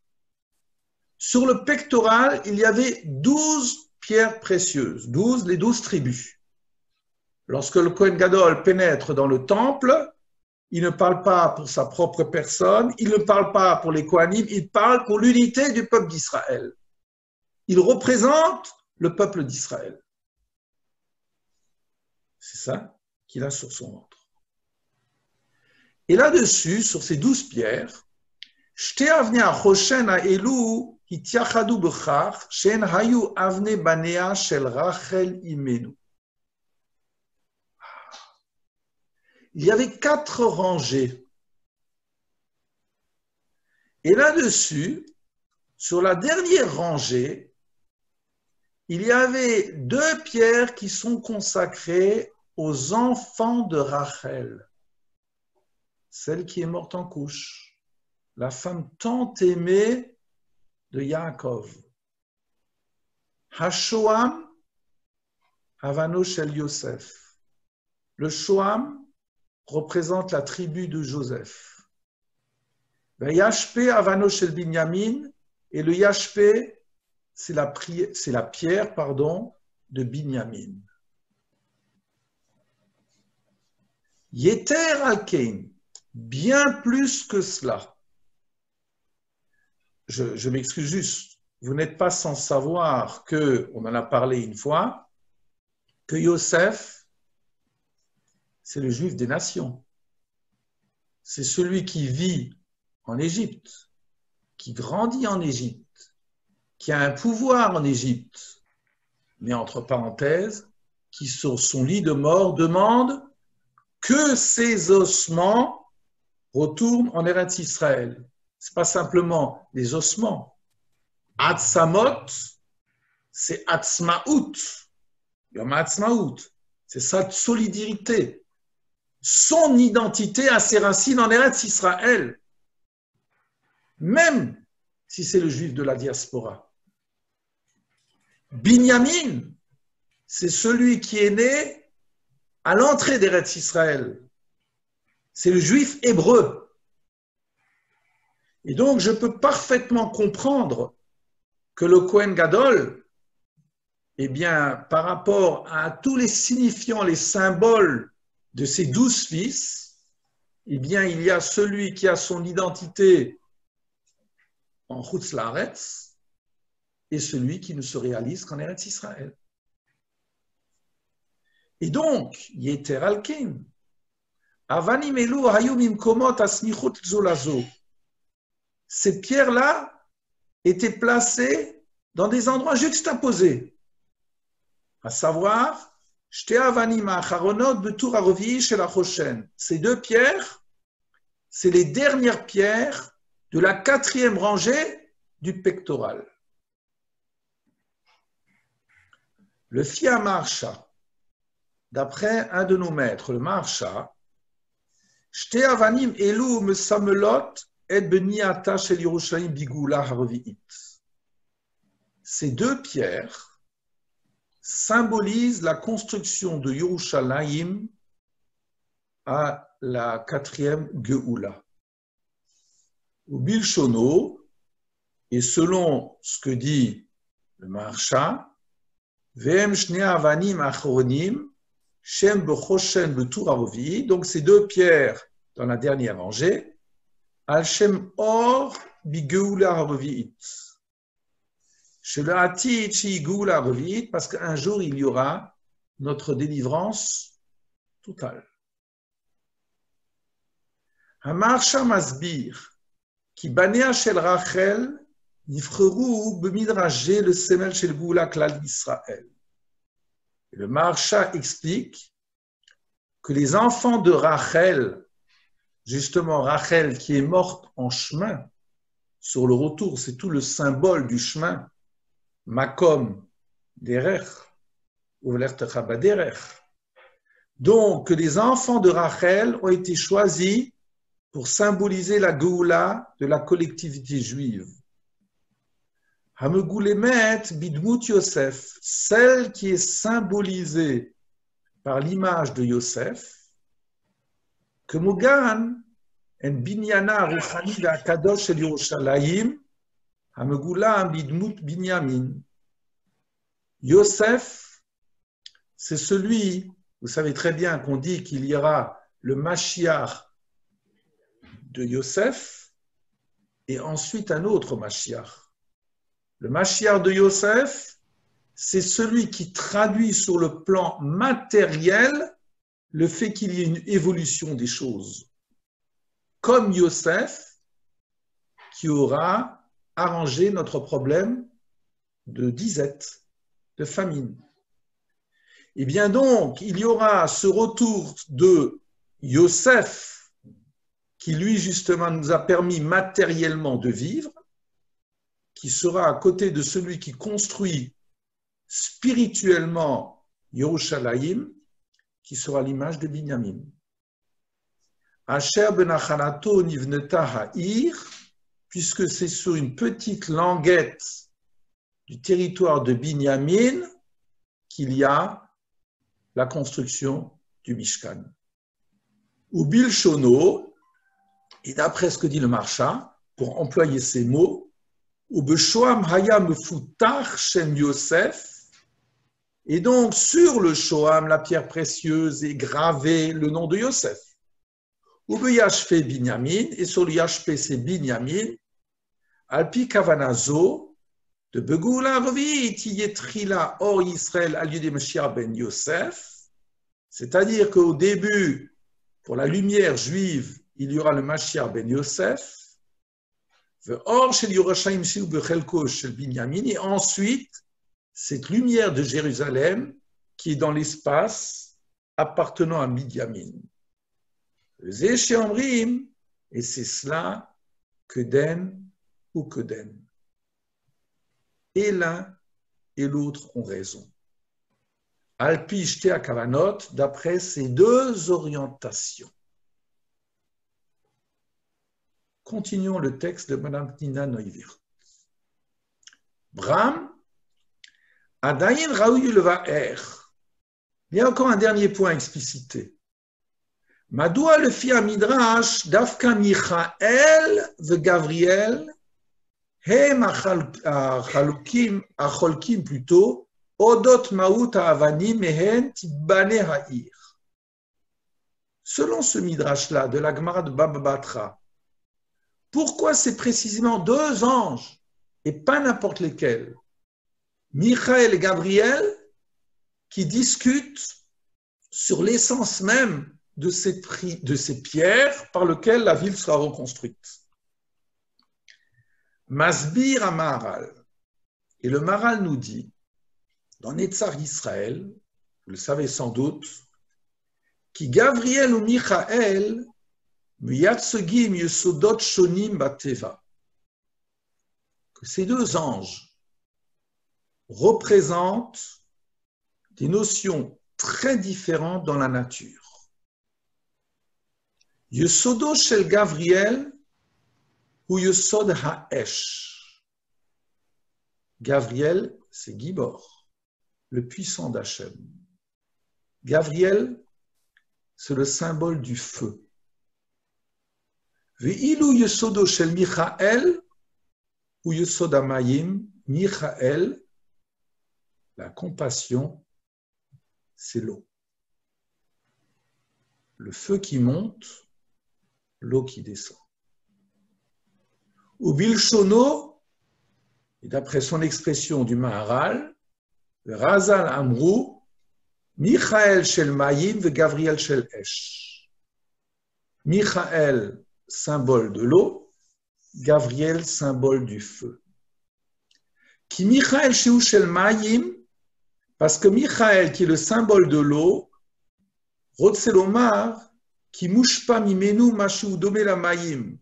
Sur le pectoral, il y avait 12 pierres précieuses, les 12 tribus. Lorsque le Kohen Gadol pénètre dans le temple, il ne parle pas pour sa propre personne, il ne parle pas pour les Kohanim, il parle pour l'unité du peuple d'Israël. Il représente le peuple d'Israël. C'est ça qu'il a sur son ventre. Et là-dessus, sur ces 12 pierres, Shte avne achoshen ha'elu hitiyachadu b'chach she'en hayu avne banea shel Rachel imenu. Il y avait 4 rangées. Et là-dessus, sur la dernière rangée, il y avait 2 pierres qui sont consacrées aux enfants de Rachel, celle qui est morte en couche, la femme tant aimée de Yaakov. Hashoam Havano Shel Yosef. Le Shoam représente la tribu de Joseph. Le Yashpe Havano Shel Binyamin, et le Yashpe, c'est la pierre de Binyamin. Yeter al-Kein, bien plus que cela. Je m'excuse juste, vous n'êtes pas sans savoir que, on en a parlé une fois, que Yosef, c'est le juif des nations. C'est celui qui vit en Égypte, qui grandit en Égypte, qui a un pouvoir en Égypte, mais entre parenthèses, qui sur son lit de mort demande que ses ossements retournent en Eretz Israël. Ce n'est pas simplement les ossements. Atzamot, c'est Atzmaout. Yom Atzmaout, c'est sa solidarité. Son identité a ses racines en Eretz Israël. Même si c'est le juif de la diaspora. Binyamin, c'est celui qui est né à l'entrée d'Eretz Israël. C'est le juif hébreu. Et donc, je peux parfaitement comprendre que le Kohen Gadol, eh bien, par rapport à tous les signifiants, les symboles de ses 12 fils, eh bien, il y a celui qui a son identité en Chutz Laaretz et celui qui ne se réalise qu'en Eretz Israël. Et donc, Yeter al-Kein, Avanim elu hayu mimkomot asmichut zolazo. Ces pierres-là étaient placées dans des endroits juxtaposés, à savoir, Shte avanim acharonot betur harevi'i shel hachoshen. Ces 2 pierres, c'est les dernières pierres de la 4e rangée du pectoral. Le Fia Marsha, d'après un de nos maîtres, le Marsha, Shte avanim elu mesamelot et beniata shel Yerushalayim bigula harvi'it. Ces deux pierres symbolisent la construction de Yerushalayim à la 4e Geoula. Ou Bilshono, et selon ce que dit le Maharsha, Ve'em shnei avanim achronim, Shem bechoshen betur harvi'i, donc ces deux pierres dans la dernière rangée, Al Shem or bigeoula harvi'it. Chez le Hatid, chez Geoula harvi'it, parce qu'un jour il y aura notre délivrance totale. Hamarsha masbir, qui banea shel Rachel, nifreru bemidrage le semel shel Geoula klal Israël. Le Maharsha explique que les enfants de Rachel, justement Rachel qui est morte en chemin, sur le retour, c'est tout le symbole du chemin, Makom derech, ou l'ertecha derech. Donc, que les enfants de Rachel ont été choisis pour symboliser la Geoula de la collectivité juive. Hamegoulemet bidmut Yosef, celle qui est symbolisée par l'image de Yosef, que Mogan en binyana ruchani ve'akadosh shel Yerushalayim, hamegoulam bidmut Binyamin. Yosef, c'est celui, vous savez très bien qu'on dit qu'il y aura le Mashiach de Yosef et ensuite un autre Mashiach. Le Mashiach de Yosef, c'est celui qui traduit sur le plan matériel le fait qu'il y ait une évolution des choses. Comme Yosef, qui aura arrangé notre problème de disette, de famine. Et bien donc, il y aura ce retour de Yosef, qui lui justement nous a permis matériellement de vivre, qui sera à côté de celui qui construit spirituellement Yerushalayim, qui sera l'image de Binyamin. Asher ben achanato nivneta ha'ir, puisque c'est sur une petite languette du territoire de Binyamin qu'il y a la construction du Mishkan. Ou Bilshono, et d'après ce que dit le Maharsha, pour employer ces mots, ou Beshoam Hayam Futach Shem Yosef, et donc sur le Shoam, la pierre précieuse, est gravé le nom de Yosef. Ou Beyashpe Binyamin, et sur le Yashpe c'est Binyamin, Alpi Kavanazo, de Begoula Revi, Yetrila Or Israël al Yudé Mashiach ben Yosef, c'est-à-dire qu'au début, pour la lumière juive, il y aura le Mashiach ben Yosef, et ensuite, cette lumière de Jérusalem qui est dans l'espace appartenant à Binyamin. Et c'est cela que Den ou que Den. Et l'un et l'autre ont raison. Alpi Shte Kavanot, d'après ces deux orientations. Continuons le texte de Mme Nina Neuwirth. Bram, Adayin Raoui Levaer. Il y a encore un dernier point explicité. Madoua le Fia Midrash, Dafka Michael ve Gabriel, Hem Acholkim plutôt, Odot Maout Avanim Mehen Tibane Ha'ir. Selon ce Midrash-là, de la Gemara de Baba Batra, pourquoi c'est précisément deux anges et pas n'importe lesquels, Michael et Gabriel, qui discutent sur l'essence même de ces pierres par lesquelles la ville sera reconstruite. Masbir à Maharal. Et le Maharal nous dit, dans Netzar Israël, vous le savez sans doute, qui Gabriel ou Michael Miyatsegim Yesodot Shonim Bateva, que ces deux anges représentent des notions très différentes dans la nature. Yesodo shel Gavriel ou Yesod ha'esh. Gavriel, c'est Gibor, le puissant d'Hachem. Gavriel, c'est le symbole du feu. Ve'ilu Yesodo shel Michael ou Yesod ha'mayim. Michael, la compassion, c'est l'eau. Le feu qui monte, l'eau qui descend. Ou Bilshono, et d'après son expression du Maharal, Razal Amrou, Michael shel Mayim ve Gavriel shel Esh. Michael, symbole de l'eau, Gavriel, symbole du feu. Qui Michael sheu shel Mayim, parce que Michael, qui est le symbole de l'eau, Rotselomar, qui mushpa mimenu mashu domé la Mayim.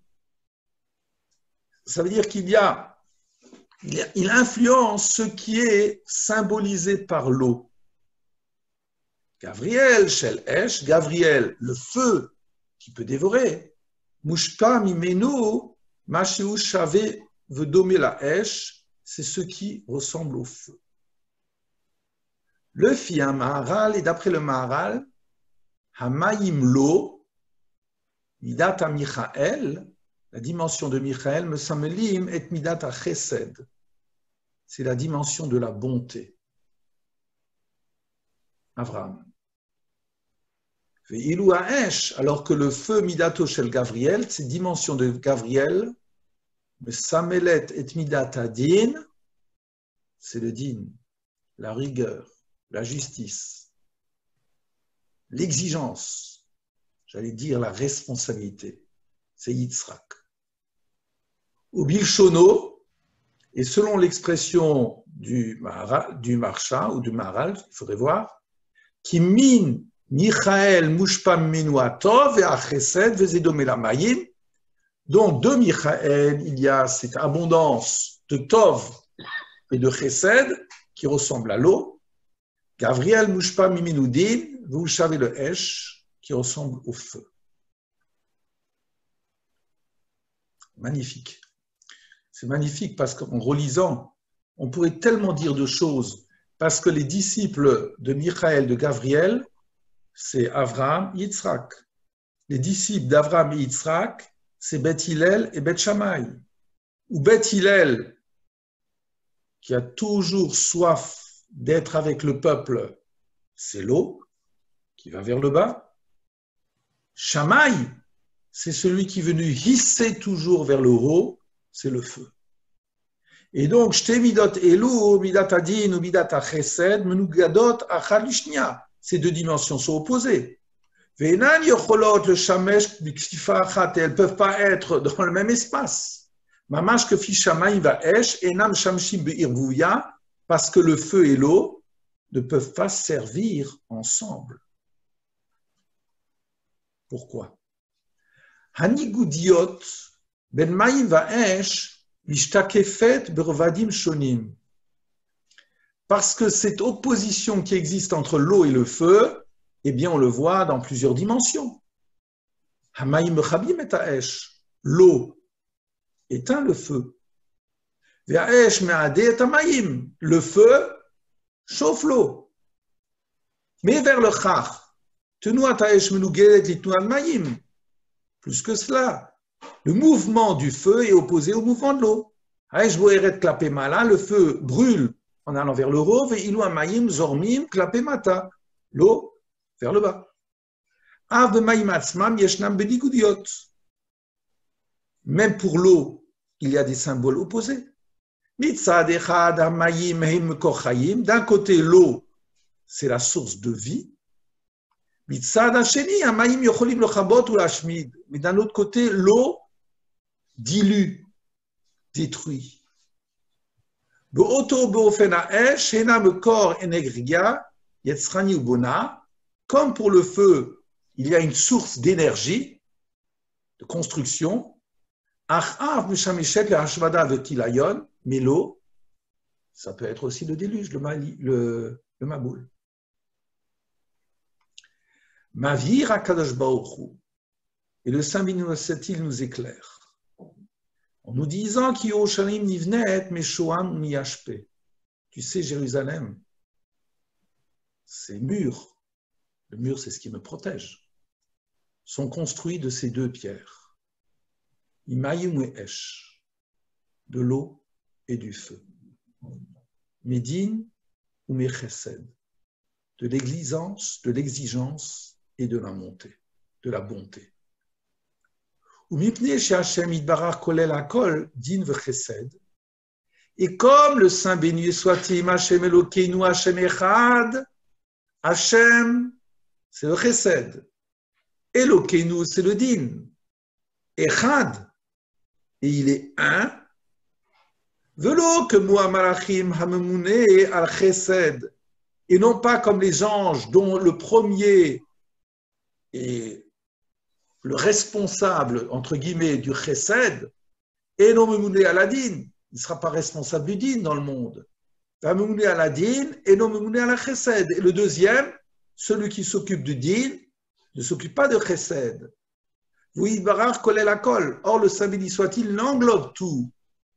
Ça veut dire il influence ce qui est symbolisé par l'eau. Gavriel, Shel Esh, Gavriel, le feu qui peut dévorer. Mushpa mimenu mashu shave vedomé la Esh, c'est ce qui ressemble au feu. Le fit un Maharal, et d'après le Maharal, Hamayim lo, Midata Michael, la dimension de Michael, me samelim et Midata Chesed. C'est la dimension de la bonté. Avraham. Ve'ilu ha'esh, alors que le feu Midato shel Gavriel, cette dimension de Gavriel, me samelet et Midata din, c'est le din, la rigueur, la justice, l'exigence, j'allais dire la responsabilité, c'est Yitzhak. Ou Bilshono, et selon l'expression du Marsha ou du Maharal, il faudrait voir, qui min Michael mushpam menuatov et achesed vezedom elamayim, donc de Michael, il y a cette abondance de tov et de chesed qui ressemble à l'eau. Gavriel mushpa miminudin, vous savez le esh, qui ressemble au feu. Magnifique. C'est magnifique parce qu'en relisant, on pourrait tellement dire de choses, parce que les disciples de Michael, de Gavriel, c'est Avraham et Yitzhak. Les disciples d'Avraham et Yitzhak, c'est Beth Hillel et Beth Shammai. Ou Beth Hillel, qui a toujours soif d'être avec le peuple, c'est l'eau qui va vers le bas. Shammai, c'est celui qui est venu hisser toujours vers le haut, c'est le feu. Et donc, Shte midot elu, midat adin ou midat chesed, menugadot achad lishnia. Ces deux dimensions sont opposées. Ve'enan yocholot le shamesh b'ksifa achat, elles ne peuvent pas être dans le même espace. Mamash kefi shamayim va'esh, enam shamshim be'irvuya, parce que le feu et l'eau ne peuvent pas servir ensemble. Pourquoi? Hanigudiot ben mayim va'esh mishtakefet bervadim shonim. Parce que cette opposition qui existe entre l'eau et le feu, eh bien on le voit dans plusieurs dimensions. Hamayim mechabim et ha'esh. L'eau éteint le feu. Ve'ha'esh me'adeh et hamayim. Le feu chauffe l'eau. Mais vers le chach, tenuat ha'esh menugelet litnuat mayim. Plus que cela, le mouvement du feu est opposé au mouvement de l'eau. Ha'esh bo'eret klapé mala, le feu brûle en allant vers le haut, ve'ilu hamayim zormim klapé mata, l'eau vers le bas. Av bemayim atzmam yeshnam benigudiot. Même pour l'eau, il y a des symboles opposés. Mitzad echad hamayim heim kochayim. D'un côté, l'eau, c'est la source de vie. Mitzad hasheni hamayim yocholim lochabot ou lashmid. Mais d'un autre côté, l'eau dilue, détruit. Be'oto be'ofen ha'esh hena mekor enegriya yetzrani ubona. Comme pour le feu, il y a une source d'énergie, de construction. Mais l'eau, ça peut être aussi le déluge, le maboul. Mavir HaKadosh Baruch Hu. Et le Saint Benoît-il nous éclaire en nous disant qu'Yerushalayim nivnet meshoam miyashpe. Tu sais, Jérusalem, ces murs, le mur c'est ce qui me protège, sont construits de ces deux pierres, Imayim et Esh, de l'eau et du feu. Médine ou Mechesed, de l'exigence et de la montée, de la bonté. Et comme le Saint béni soit-il, Hashem Elokeinu, Hashem Echad, Hashem, c'est le Chesed. Elokeinu, c'est le Din. Echad, et il est un. Velo que Muamalachim Hamemune al Chesed, et non pas comme les anges dont le premier est le responsable, entre guillemets, du Chesed, et non Memune Aladin. Il ne sera pas responsable du din dans le monde. Memune Aladin et non Memune Ala Chesed. Et le deuxième, celui qui s'occupe du din, ne s'occupe pas de Chesed. Vous barach kolel la kol. Or, le Saint béni soit-il l'englobe tout.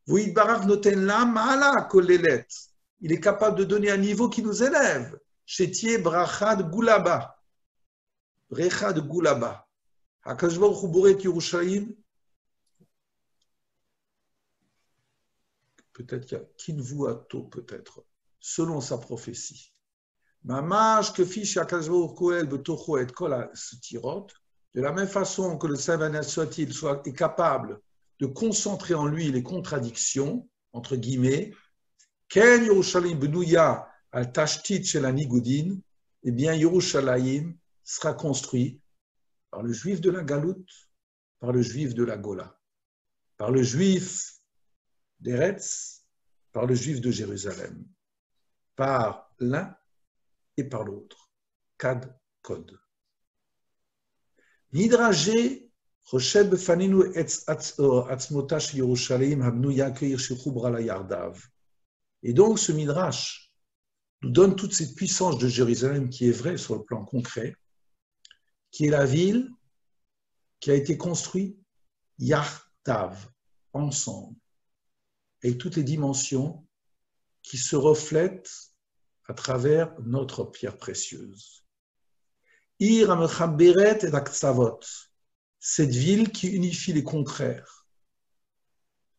Vous barach noten la mala kolelet. Il est capable de donner un niveau qui nous élève. Chetie brachad goulaba. Brechad goulaba. HaKadosh Baruch Hu boré Yerushalayim. Peut-être qu'il y a Kinvu Ato, peut-être, selon sa prophétie. Mamash que fiche HaKadosh Baruch Hu el betocho et kol tirot. De la même façon que le Saint Béni soit-il est capable de concentrer en lui les contradictions, entre guillemets, Ken Yerushalayim benouya al tashtit shel hanigudin, eh bien Yerushalayim sera construit par le juif de la Galoute, par le juif de la Gola, par le juif d'Eretz, par le juif de Jérusalem, par l'un et par l'autre. Kad Kod. Nidragé, Rosheb Faninu Atzmotash Yerushalayim Habnuya Keir Shechubra la Yardav. Et donc ce Midrash nous donne toute cette puissance de Jérusalem qui est vraie sur le plan concret, qui est la ville qui a été construite Yardav, ensemble, avec toutes les dimensions qui se reflètent à travers notre pierre précieuse. Ir Amechaberet et Aktsavot, cette ville qui unifie les contraires.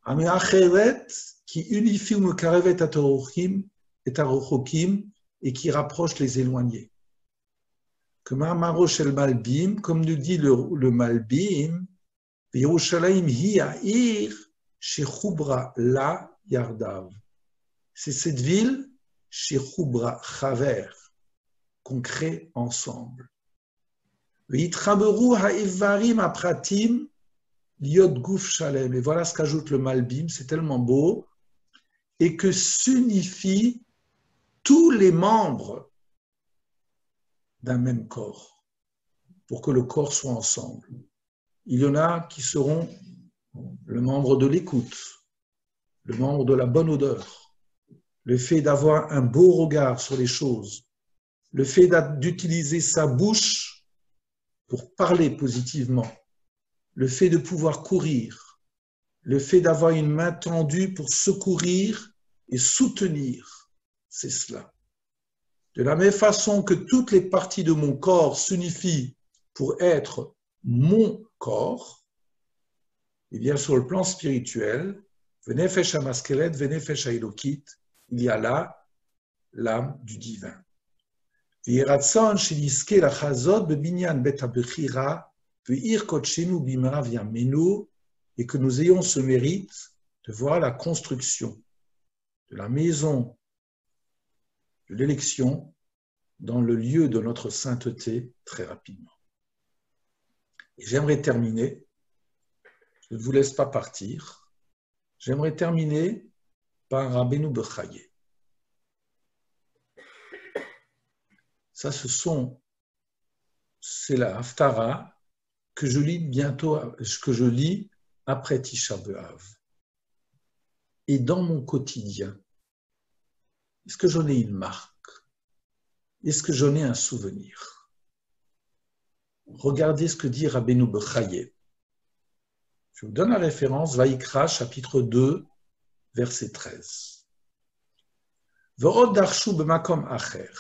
Ameacheret, qui unifie Umekarevet Atarochim et Tarochokim et qui rapproche les éloignés. Comme Amarosh el Malbim, comme nous dit le Malbim, Yerushalayim hi ha'ir shechubra la yardav. C'est cette ville, shechubra chaver, qu'on crée ensemble. V'yitraberu ha'evarim apratim liot guf shalem. Et voilà ce qu'ajoute le Malbim, c'est tellement beau, et que s'unifient tous les membres d'un même corps, pour que le corps soit ensemble. Il y en a qui seront le membre de l'écoute, le membre de la bonne odeur, le fait d'avoir un beau regard sur les choses, le fait d'utiliser sa bouche pour parler positivement, le fait de pouvoir courir, le fait d'avoir une main tendue pour secourir et soutenir, c'est cela. De la même façon que toutes les parties de mon corps s'unifient pour être mon corps, et bien sur le plan spirituel, Venefesh HaMaskelet, Venefesh HaElokit, il y a là l'âme du divin. V'yiratzon sheniske lachazot bebinyan bet habechira ve'ir kodshenu bimra v'yamenu, et que nous ayons ce mérite de voir la construction de la maison de l'élection dans le lieu de notre sainteté très rapidement. Et j'aimerais terminer, je ne vous laisse pas partir, j'aimerais terminer par Rabbeinu Bechaye. Ça, c'est la Haftara que je lis bientôt, que je lis après Tisha B'Av. Et dans mon quotidien, est-ce que j'en ai une marque? Est-ce que j'en ai un souvenir? regardez ce que dit Rabbeinu Bechaye. Je vous donne la référence, Vaïkra, chapitre 2, verset 13. V'od darshu b'makom acher.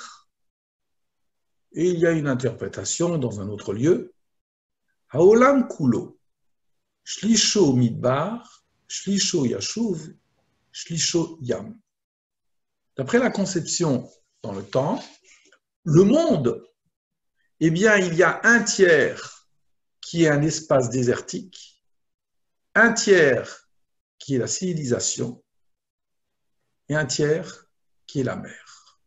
Et il y a une interprétation dans un autre lieu. Haolam kulo, shlisho midbar, shlisho yashuv, shlisho yam. D'après la conception dans le temps, le monde, eh bien, il y a un tiers qui est un espace désertique, un tiers qui est la civilisation et un tiers qui est la mer.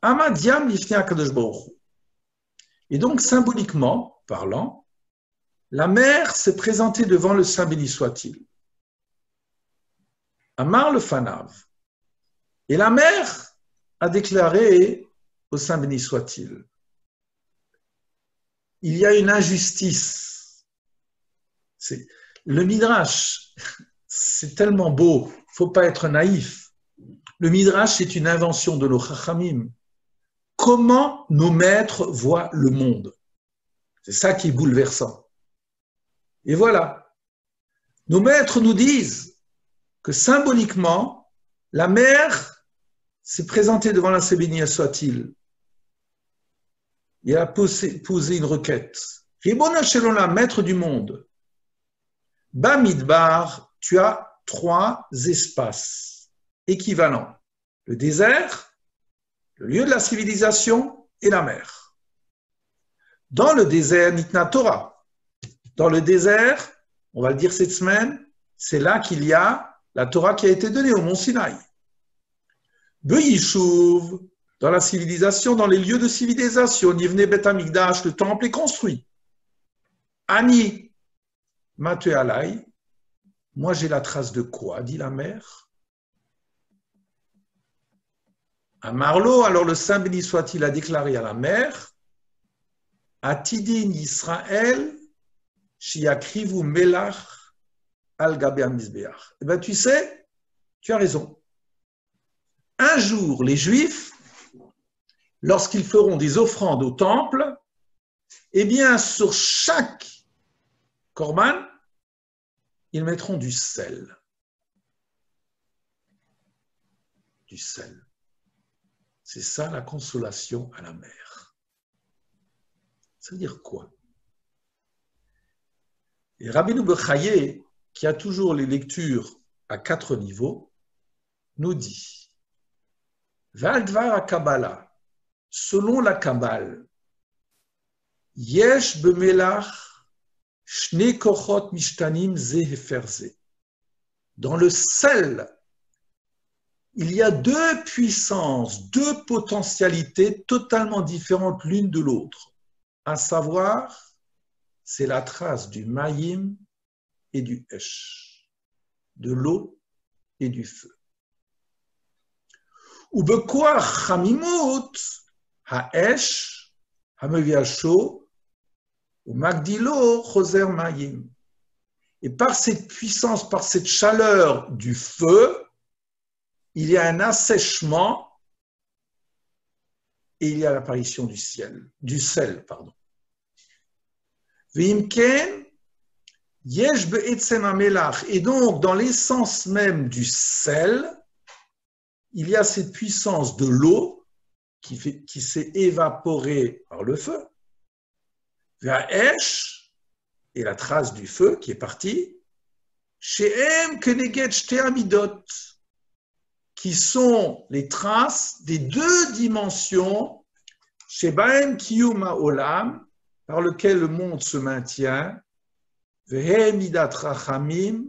Amadiam lifnei HaKadosh Baruch Hu. Et donc, symboliquement parlant, la mer s'est présentée devant le Saint béni soit-il. Amar le Fanav. Et la mer a déclaré au Saint béni soit-il, il y a une injustice. Le Midrash, c'est tellement beau, il ne faut pas être naïf. Le Midrash est une invention de nos Chachamim. Comment nos maîtres voient le monde. C'est ça qui est bouleversant. Et voilà. Nos maîtres nous disent que symboliquement, la mer s'est présentée devant la Sébénia soit-il. Il a posé une requête. Ribona Shelona, maître du monde. Bamidbar, tu as 3 espaces équivalents. Le désert, le lieu de la civilisation et la mer. Dans le désert, Nitna Torah. Dans le désert, on va le dire cette semaine, c'est là qu'il y a la Torah qui a été donnée au mont Sinaï. Beyishuv, dans la civilisation, dans les lieux de civilisation, Nivne Bet Hamikdash, le temple est construit. Ani, Matue Alay, moi j'ai la trace de quoi, dit la mer. À Marlo, alors le Saint béni soit-il a déclaré à la mer, Atidin Israël, Shiakrivu Melach al Gabe Mizbeach. Eh bien, tu sais, tu as raison. Un jour, les Juifs, lorsqu'ils feront des offrandes au temple, eh bien, sur chaque korban, ils mettront du sel. Du sel. C'est ça la consolation à la mer. Ça veut dire quoi? Et Rabbeinu Bechaye, qui a toujours les lectures à 4 niveaux, nous dit Valdvar à Kabbalah, selon la Kabbale, Yesh bemelach shne kochot mishtanim ze heferze. Dans le sel, il y a 2 puissances, 2 potentialités totalement différentes l'une de l'autre. À savoir, c'est la trace du Mayim et du Esh, de l'eau et du feu. Ou bekoach hamimut ha-esh hameviasho ou magdilo choser Mayim. Et par cette puissance, par cette chaleur du feu, il y a un assèchement et il y a l'apparition du sel. V'imken, yesh be'etzem hamelach. Et donc, dans l'essence même du sel, il y a cette puissance de l'eau qui s'est évaporée par le feu. V'ha'esh, et la trace du feu qui est partie, she'em keneged shte amidot, qui sont les traces des 2 dimensions Shebaem Kiyum Ha'olam, par lequel le monde se maintient, Vehe Midat Rachamim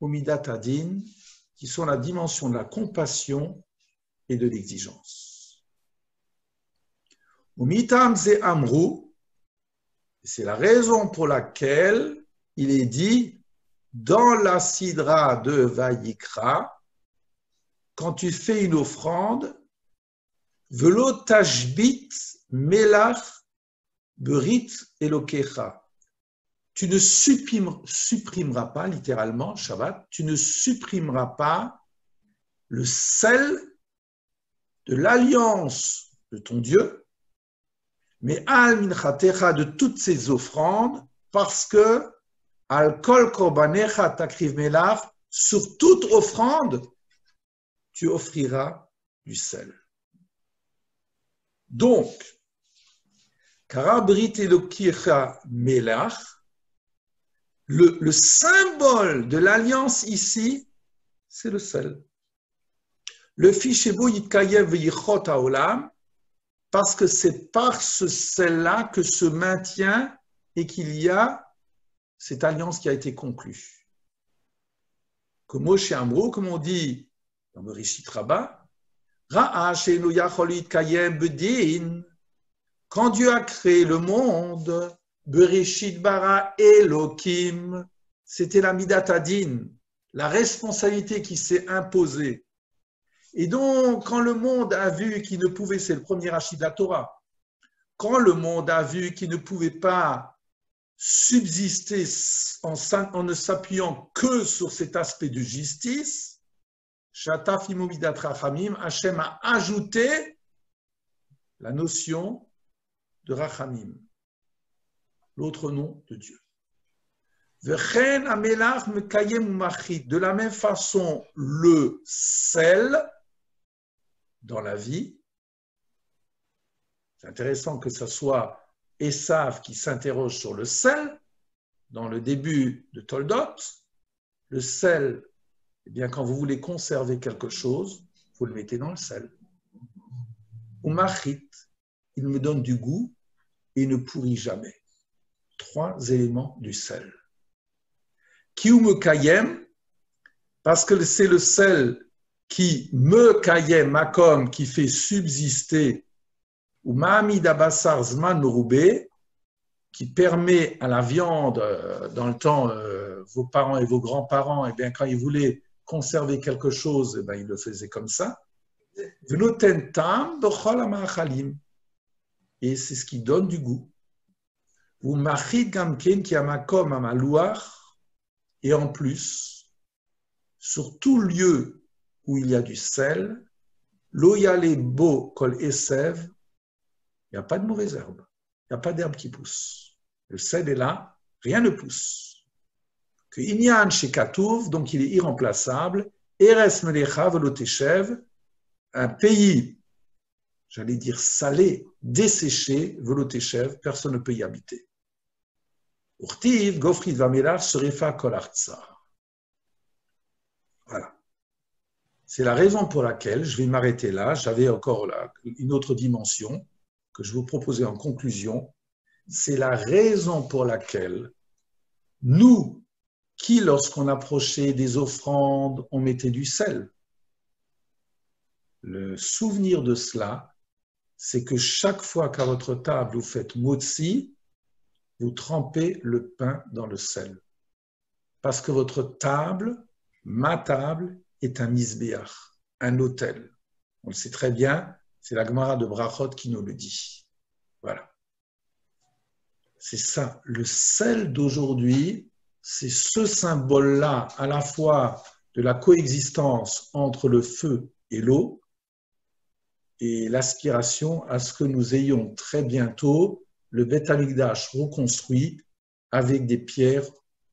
ou Midat Adin, qui sont la dimension de la compassion et de l'exigence. Umitam Ze Amru, c'est la raison pour laquelle il est dit dans la Sidra de Vayikra, quand tu fais une offrande, Velo tashbit melach berit elokecha. Tu ne supprimeras pas, littéralement, Shabbat, tu ne supprimeras pas le sel de l'alliance de ton Dieu Mais al minchatecha de toutes ces offrandes, parce que al kol korbanecha takriv melach, sur toute offrande, tu offriras du sel. Donc, karabrit elokicha melach, le symbole de l'alliance ici, c'est le sel. Le fichebo yitkayev yichot haolam, parce que c'est par ce sel-là que se maintient et qu'il y a cette alliance qui a été conclue. Comme Moshe Amro, comme on dit dans le Rishit Rabbah, Ra'a she'enu yachol yitkayem bedin, quand Dieu a créé le monde, Bereshit bara Elokim, c'était la Midat Hadin, la responsabilité qui s'est imposée. Et donc, quand le monde a vu qu'il ne pouvait, c'est le premier rachid de la Torah, quand le monde a vu qu'il ne pouvait pas subsister en ne s'appuyant que sur cet aspect de justice, Shataf imo midat rachamim, Hachem a ajouté la notion de rachamim, l'autre nom de Dieu. Vechen amelach mekayem umachit. De la même façon, le sel dans la vie. C'est intéressant que ce soit Esav qui s'interroge sur le sel dans le début de Toldot. Le sel, eh bien, quand vous voulez conserver quelque chose, vous le mettez dans le sel. Umachit, il me donne du goût et ne pourrit jamais. 3 éléments du sel. Kiume kayem, parce que c'est le sel qui me kayem, makom, qui fait subsister, ou ma'amid abassar zman merubé, qui permet à la viande, dans le temps, vos parents et vos grands-parents, eh bien, quand ils voulaient conserver quelque chose, eh bien, ils le faisaient comme ça. V'noten tam b'chol ha'ma'achalim. Et c'est ce qui donne du goût. Ou machid gamken ki amakom amalouach. Et en plus, sur tout lieu où il y a du sel, loyale bo kol esev, il n'y a pas de mauvaise herbe, il n'y a pas d'herbe qui pousse. Le sel est là, rien ne pousse. Que inyan shekatouv, donc il est irremplaçable, eres melecha veloteshev, un pays, j'allais dire salé, desséché, veloteshev, personne ne peut y habiter. Urtiv, Gofrid Vamelach, Serefa Kolartsa. Voilà. C'est la raison pour laquelle je vais m'arrêter là. J'avais encore là une autre dimension que je vous proposais en conclusion. C'est la raison pour laquelle nous, qui lorsqu'on approchait des offrandes, on mettait du sel. Le souvenir de cela, c'est que chaque fois qu'à votre table vous faites motzi, vous trempez le pain dans le sel. Parce que votre table, ma table, est un misbéach, un autel. On le sait très bien, c'est la Gemara de Brachot qui nous le dit. Voilà. C'est ça. Le sel d'aujourd'hui, c'est ce symbole-là, à la fois de la coexistence entre le feu et l'eau, et l'aspiration à ce que nous ayons très bientôt le Beth Amikdash reconstruit avec des pierres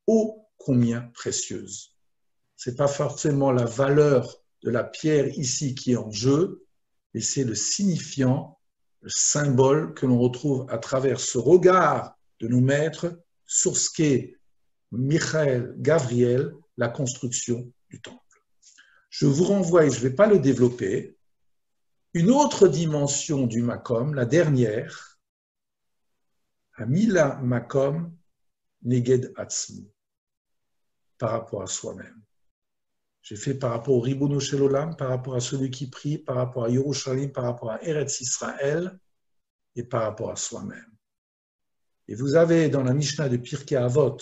ô combien précieuses. Ce n'est pas forcément la valeur de la pierre ici qui est en jeu, mais c'est le signifiant, le symbole que l'on retrouve à travers ce regard de nos maîtres sur ce qu'est Michael Gavriel, la construction du temple. Je vous renvoie, et je ne vais pas le développer, une autre dimension du Makom, la dernière, Amila Makom Neged Atzmu, par rapport à soi-même. J'ai fait par rapport au Ribono Shel Olam, par rapport à celui qui prie, par rapport à Yerushalayim, par rapport à Eretz Israël et par rapport à soi-même. Et vous avez dans la Mishnah de Pirkei Avot,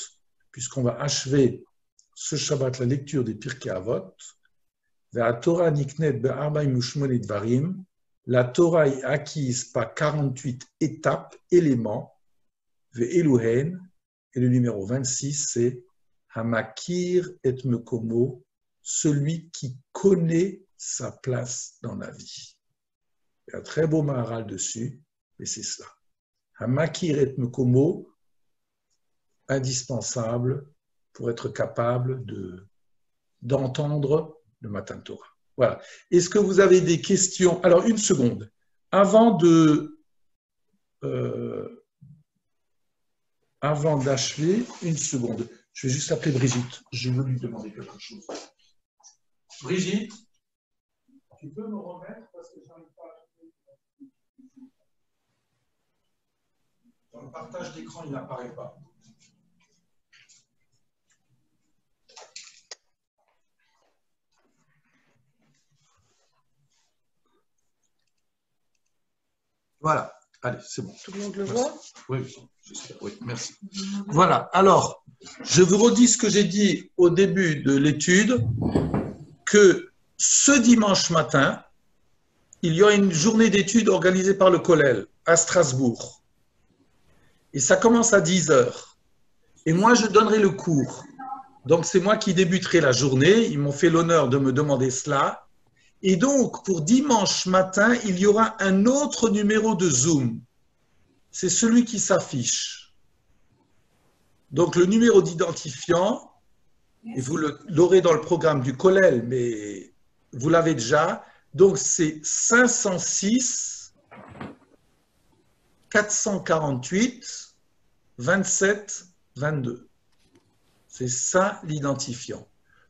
puisqu'on va achever ce Shabbat la lecture des Pirkei Avot, la Torah niknet be'arba'im u'shmone dvarim, la Torah est acquise par 48 étapes, éléments, ve'eluhen, et le numéro 26, c'est Hamakir et Mekomo, celui qui connaît sa place dans la vie. Il y a un très beau maharal dessus, et c'est cela. Hamakir et Mekomo, indispensable pour être capable d'entendre le Matan Torah. Voilà. Est-ce que vous avez des questions? Alors, une seconde. Avant d'achever, une seconde. Je vais juste appeler Brigitte. Je veux lui demander quelque chose. Brigitte, tu peux me remettre parce que je n'arrive pas à... Dans le partage d'écran, il n'apparaît pas. Voilà. Allez, c'est bon. Tout le monde le voit? Oui, j'espère. Oui, merci. Voilà. Alors, je vous redis ce que j'ai dit au début de l'étude, que ce dimanche matin, il y aura une journée d'études organisée par le Kollel à Strasbourg. Et ça commence à 10 heures. Et moi, je donnerai le cours. Donc, c'est moi qui débuterai la journée. Ils m'ont fait l'honneur de me demander cela. Et donc, pour dimanche matin, il y aura un autre numéro de Zoom. C'est celui qui s'affiche. Donc, le numéro d'identifiant, et vous l'aurez dans le programme du Kollel, mais vous l'avez déjà. Donc, c'est 506 448 27 22. C'est ça l'identifiant.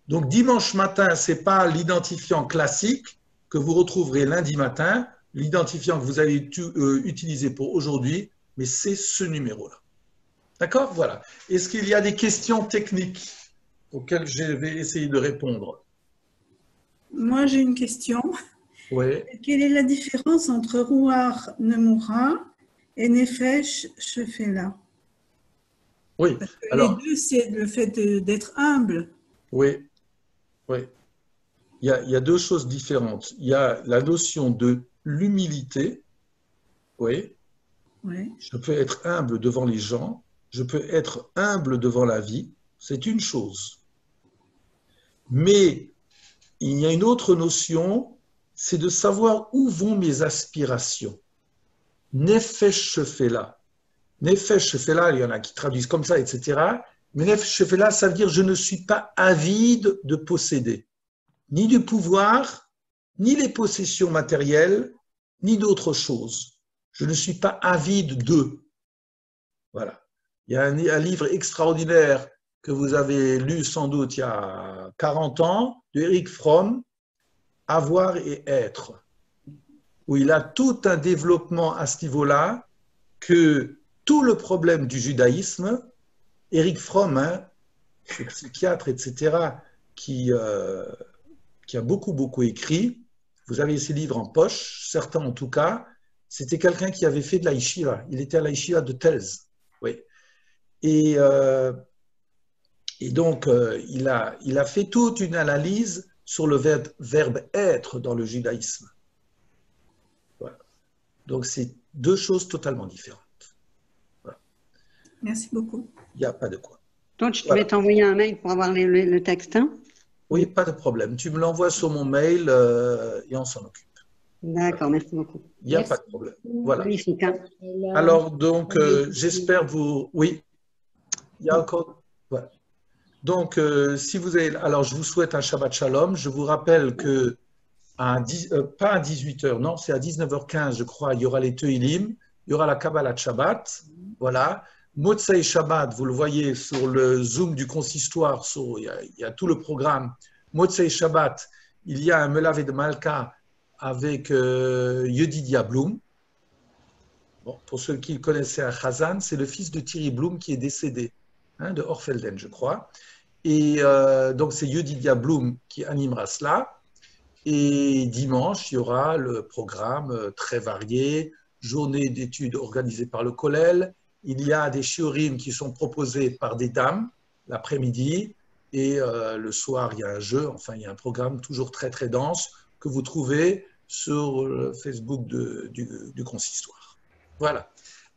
Donc, dimanche matin, ce n'est pas l'identifiant classique que vous retrouverez lundi matin, l'identifiant que vous avez utilisé pour aujourd'hui, mais c'est ce numéro-là. D'accord? Voilà. Est-ce qu'il y a des questions techniques auxquelles je vais essayer de répondre? Moi, j'ai une question. Oui. Quelle est la différence entre Ruach Nemura et Nefesh Shefela? Oui. Parce que Alors, les deux, c'est le fait d'être humble. oui. Oui. Il y a deux choses différentes. Il y a la notion de l'humilité. Oui. Oui. Je peux être humble devant les gens. Je peux être humble devant la vie. C'est une chose. Mais il y a une autre notion, c'est de savoir où vont mes aspirations. Nefesh Shefela. Nefesh Shefela, il y en a qui traduisent comme ça, etc. Mais Nefesh Shefela, ça veut dire je ne suis pas avide de posséder. Ni du pouvoir, ni les possessions matérielles, ni d'autres choses. Je ne suis pas avide d'eux. Voilà. Il y a un livre extraordinaire que vous avez lu sans doute il y a 40 ans, de Eric Fromm, Avoir et être, où il a tout un développement à ce niveau-là, que tout le problème du judaïsme, Eric Fromm, ce psychiatre, etc., qui a beaucoup écrit, vous avez ses livres en poche, certains en tout cas, c'était quelqu'un qui avait fait de la yeshiva. Il était à la yeshiva de Telz. Oui. Et donc, il a fait toute une analyse sur le verbe être dans le judaïsme. Voilà. Donc, c'est deux choses totalement différentes. Voilà. Merci beaucoup. Il n'y a pas de quoi. Donc, je vais t'envoyer un mail pour avoir le texte. Hein? Oui, pas de problème. Tu me l'envoies sur mon mail et on s'en occupe. D'accord, merci beaucoup. Il n'y a pas de problème. Voilà. Magnifique. Hein? Alors, donc, j'espère vous... Oui, il y a encore... Voilà. Donc, si vous avez... Alors, je vous souhaite un Shabbat Shalom. Je vous rappelle que, pas à 18h, non, c'est à 19h15, je crois, il y aura les Teilim, il y aura la Kabbalah de Shabbat. Voilà. Motzei Shabbat, vous le voyez sur le Zoom du consistoire, il y a tout le programme. Motzei Shabbat, il y a un Melavé de Malka avec Yedidia Blum. Bon, pour ceux qui le connaissaient à Chazan, c'est le fils de Thierry Blum qui est décédé, de Orfelden, je crois. Et donc, c'est Yedidia Blum qui animera cela. Et dimanche, il y aura le programme très varié, journée d'études organisée par le Kollel. Il y a des shiurim qui sont proposés par des dames l'après-midi. Et le soir, il y a un jeu. Enfin, il y a un programme toujours très, très dense que vous trouvez sur le Facebook du consistoire. Voilà.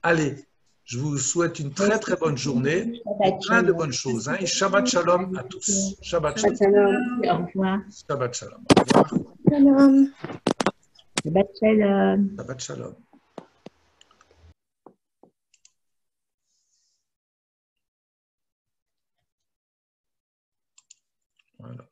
Allez, je vous souhaite une très, très bonne journée. Plein de bonnes choses. Et Shabbat Shalom à tous. Shabbat Shalom. Shalom. Au revoir. Shabbat Shalom. Au revoir. Shalom. Shabbat shalom. Shabbat Shalom. Voilà.